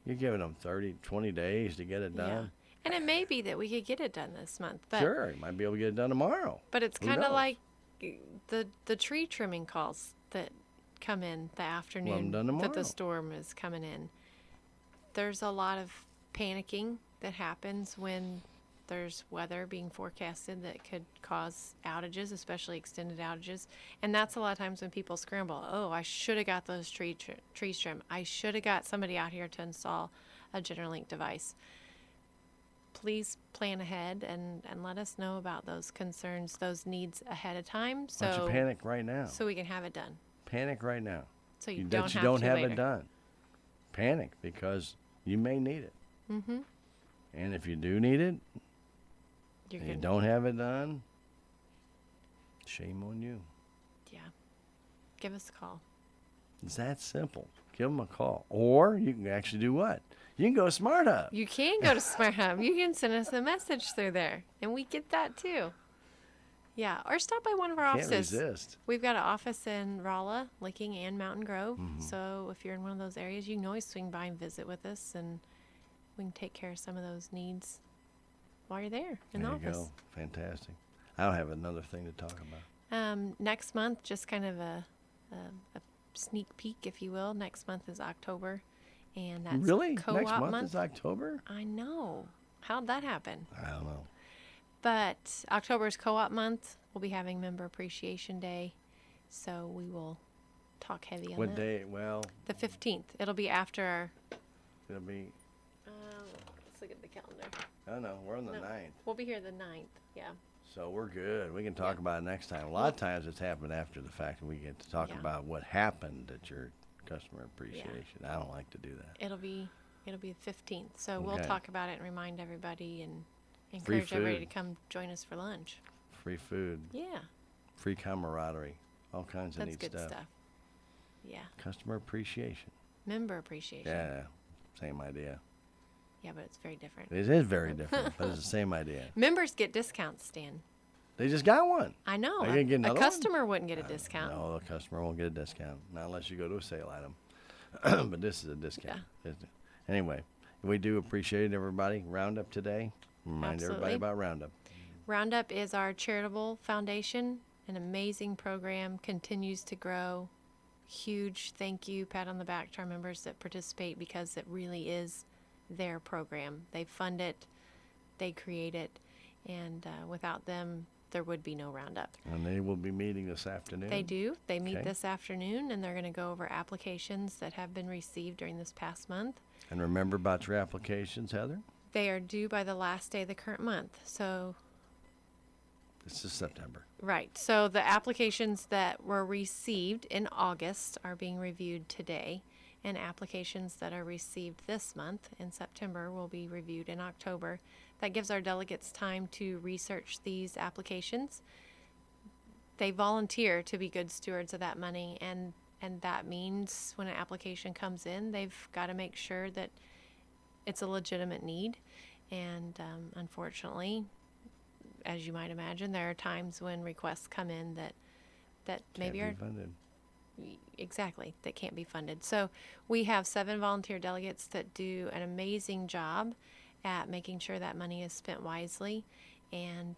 You're giving them 20 days to get it done. Yeah. And it may be that we could get it done this month. But Sure, you might be able to get it done tomorrow. But it's Who kind of knows? like the tree trimming calls that come in the afternoon done tomorrow. that the storm is coming in. There's a lot of panicking that happens when there's weather being forecasted that could cause outages, especially extended outages. And that's a lot of times when people scramble. Oh, I should have got those trees trimmed. I should have got somebody out here to install a Generalink device. Please plan ahead and let us know about those concerns, those needs ahead of time. Why don't you panic right now? So we can have it done. Panic right now. So you that you don't don't have have to it later. done. Panic because you may need it. And if you do need it, You're and you good. don't have it done, shame on you. Yeah. Give us a call. It's that simple. Give them a call. Or you can actually do what? You can go to Smart Hub. You can go to Smart Hub. You can send us a message through there, and we get that too. Yeah, or stop by one of our Can't offices. resist. We've got an office in Rolla, Licking, and Mountain Grove. So if you're in one of those areas, you can always swing by and visit with us, and we can take care of some of those needs while you're there in There the you office. go. Fantastic. I don't have another thing to talk about. Next month, just kind of a sneak peek, if you will. Next month is October, and that's Really? Co-op Next month is October? I know. How'd that happen? I don't know. But October is co-op month. We'll be having Member Appreciation Day, so we will talk heavy on What that. day? Well, The 15th. It'll be after our. it'll be, Let's look at the calendar. I don't know, we're on the No. 9th. We'll be here the 9th. Yeah. So we're good. We can talk about it next time. A lot of times it's happened after the fact, and we get to talk Yeah. about what happened at your customer appreciation. I don't like to do that. It'll be the 15th. So we'll Okay. talk about it and remind everybody and Free encourage everybody to food. come join us for lunch. Free food, Yeah. free camaraderie, all kinds of That's neat good stuff. stuff. Yeah. Customer appreciation. Member appreciation. Yeah, same idea. Yeah, but it's very different. It is very different, but it's the same idea. Members get discounts, Stan. They just got one. I know. Are you gonna get A another customer wouldn't get a discount. No, the customer won't get a discount, not unless you go to a sale item. But this is a discount. Anyway, we do appreciate everybody. Roundup today. Remind everybody Absolutely. about Roundup. Roundup is our charitable foundation, an amazing program, continues to grow. Huge thank you, pat on the back to our members that participate because it really is their program. They fund it, they create it, and without them, there would be no Roundup. And they will be meeting this afternoon. They do. They meet Okay. this afternoon, and they're going to go over applications that have been received during this past month. And remember about your applications, Heather. They are due by the last day of the current month. So, This is September. right. So the applications that were received in August are being reviewed today, and applications that are received this month in September will be reviewed in October. That gives our delegates time to research these applications. They volunteer to be good stewards of that money, and that means when an application comes in, they've got to make sure that it's a legitimate need. And unfortunately, as you might imagine, there are times when requests come in that maybe are Can't be funded. exactly that can't be funded. So we have 7 volunteer delegates that do an amazing job at making sure that money is spent wisely, and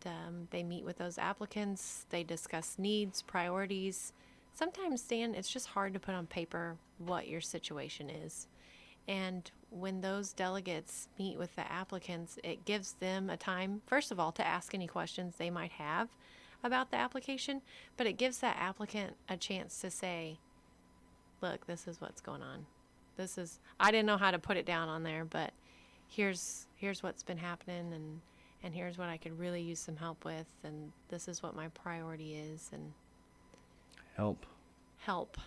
they meet with those applicants. They discuss needs, priorities. Sometimes, Dan, it's just hard to put on paper what your situation is. And when those delegates meet with the applicants, it gives them a time, first of all, to ask any questions they might have about the application, but it gives that applicant a chance to say, look, this is what's going on. I didn't know how to put it down on there, but here's what's been happening, and here's what I could really use some help with, and this is what my priority is, and Help.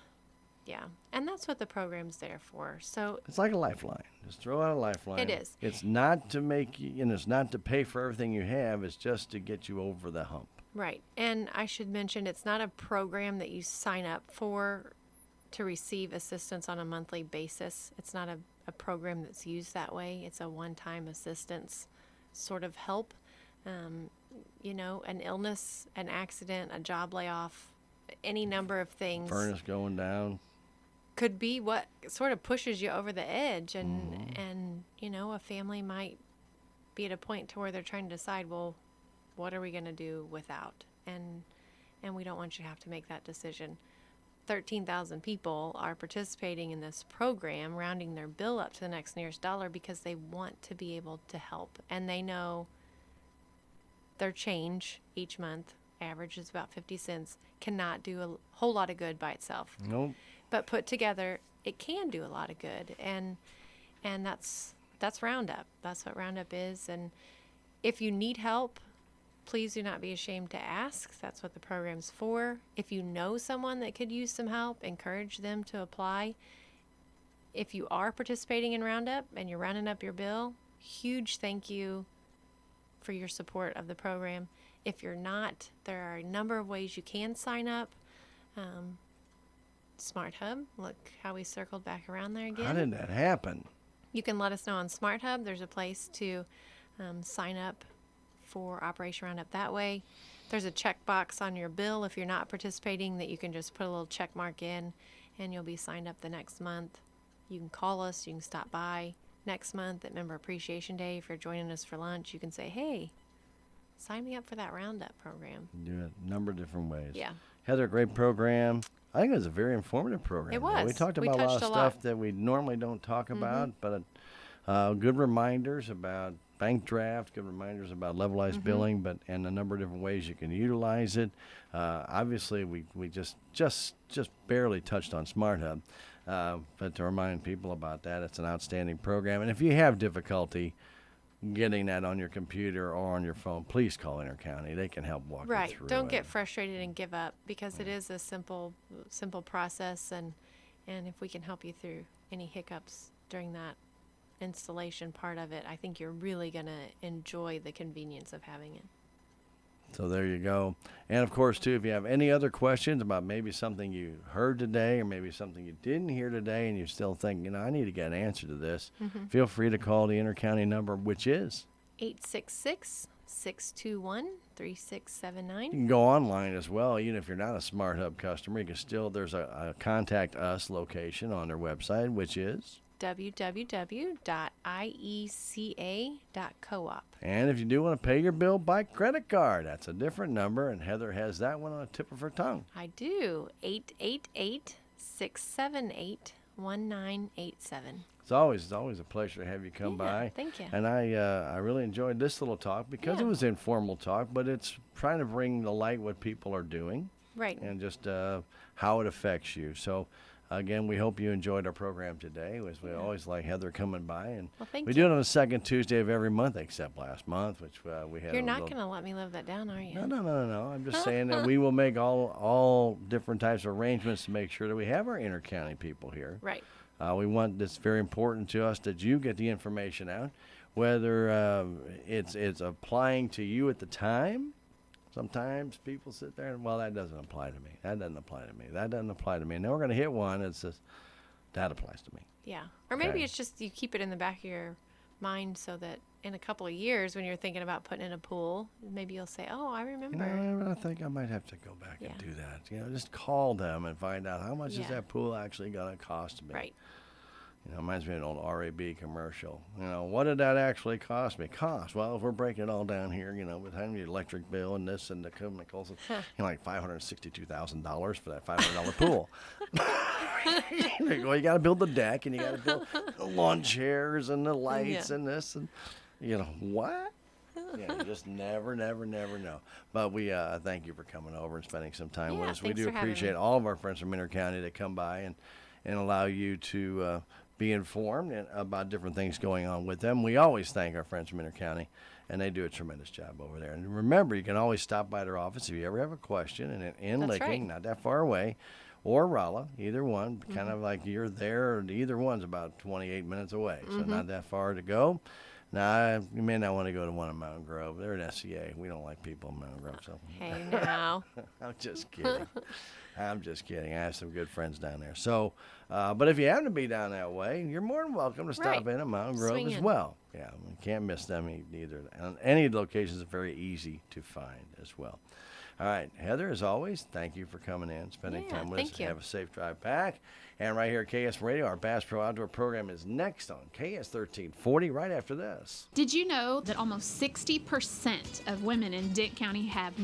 Yeah, and that's what the program's there for. So It's like a lifeline. Just throw out a lifeline. It is. It's not to make you, it's not to pay for everything you have. It's just to get you over the hump. right, and I should mention it's not a program that you sign up for to receive assistance on a monthly basis. It's not a program that's used that way. It's a one-time assistance sort of help. An illness, an accident, a job layoff, any number of things Furnace going down. could be what sort of pushes you over the edge, and a family might be at a point to where they're trying to decide, well, what are we going to do without, and we don't want you to have to make that decision. 13,000 people are participating in this program, rounding their bill up to the next nearest dollar because they want to be able to help, and they know their change each month, average is about 50 cents, cannot do a whole lot of good by itself. Nope. But put together, it can do a lot of good, and that's Roundup. That's what Roundup is. And if you need help, please do not be ashamed to ask. That's what the program's for. If you know someone that could use some help, encourage them to apply. If you are participating in Roundup and you're rounding up your bill, huge thank you for your support of the program. If you're not, there are a number of ways you can sign up. Smart Hub, look how we circled back around there again. How did that happen? You can let us know on Smart Hub. There's a place to sign up for Operation Roundup that way. There's a checkbox on your bill if you're not participating that you can just put a little check mark in, and you'll be signed up the next month. You can call us. You can stop by next month at Member Appreciation Day. If you're joining us for lunch, you can say, hey, sign me up for that Roundup program. Do it a number of different ways. Yeah. Heather, great program. I think it was a very informative program. It was. We talked We about a lot touched of a lot. stuff that we normally don't talk about, but good reminders about bank draft, good reminders about levelized billing, and a number of different ways you can utilize it. Obviously, we just barely touched on Smart Hub, but to remind people about that, it's an outstanding program. And if you have difficulty getting that on your computer or on your phone, please call Intercounty. They can help walk Right. you through Don't it. get frustrated and give up, because it is a simple process, and if we can help you through any hiccups during that installation part of it, I think you're really going to enjoy the convenience of having it. So there you go. And of course, too, if you have any other questions about maybe something you heard today or maybe something you didn't hear today and you still think, I need to get an answer to this, feel free to call the Intercounty number, which is 866-621-3679. You can go online as well, even if you're not a Smart Hub customer. You can still, there's a Contact Us location on their website, which is www.ieca.coop. And if you do want to pay your bill by credit card, that's a different number, and Heather has that one on the tip of her tongue. I do. 888-678-1987. It's always a pleasure to have you come by. Thank you. And I really enjoyed this little talk because it was informal talk, but it's trying to bring to light what people are doing. Right. And just how it affects you. So, again, we hope you enjoyed our program today. We always like Heather coming by. And thank we you. do it on the second Tuesday of every month, except last month, which we had You're not going to let me live that down, are you? No. I'm just saying that we will make all different types of arrangements to make sure that we have our inter-county people here. Right. We want this very important to us that you get the information out, whether it's applying to you at the time. Sometimes people sit there and, well, that doesn't apply to me. That doesn't apply to me. That doesn't apply to me. And then we're going to hit one that says, that applies to me. Yeah. Or maybe Okay. it's just you keep it in the back of your mind so that in a couple of years when you're thinking about putting in a pool, maybe you'll say, oh, I remember. I think I might have to go back and do that. Just call them and find out how much is that pool actually going to cost me. Right. Reminds me of an old RAB commercial. What did that actually cost me? Well, if we're breaking it all down here, with having the electric bill and this and the chemicals, like $562,000 for that $500 pool. Well, you got to build the deck and you got to build the lawn chairs and the lights and this and, what? You just never know. But we thank you for coming over and spending some time with us. We thanks do for having appreciate me. all of our friends from Intercounty that come by and allow you to be informed about different things going on with them. We always thank our friends from Intercounty, and they do a tremendous job over there. And remember, you can always stop by their office if you ever have a question, and in That's Licking, right. not that far away, or Rolla, either one, kind of like you're there, or either one's about 28 minutes away, so not that far to go. Now, you may not want to go to one in Mountain Grove. They're an SCA. We don't like people in Mountain Grove. So. Hey, now. I'm just kidding. I'm just kidding. I have some good friends down there. So, but if you happen to be down that way, you're more than welcome to stop in at Mountain Grove Swing as in. well. Yeah, you can't miss them either. And any locations are very easy to find as well. All right, Heather, as always, thank you for coming in, spending time with us. thank you. Have a safe drive back. And right here at KS Radio, our Bass Pro Outdoor program is next on KS 1340 right after this. Did you know that almost 60% of women in Dent County have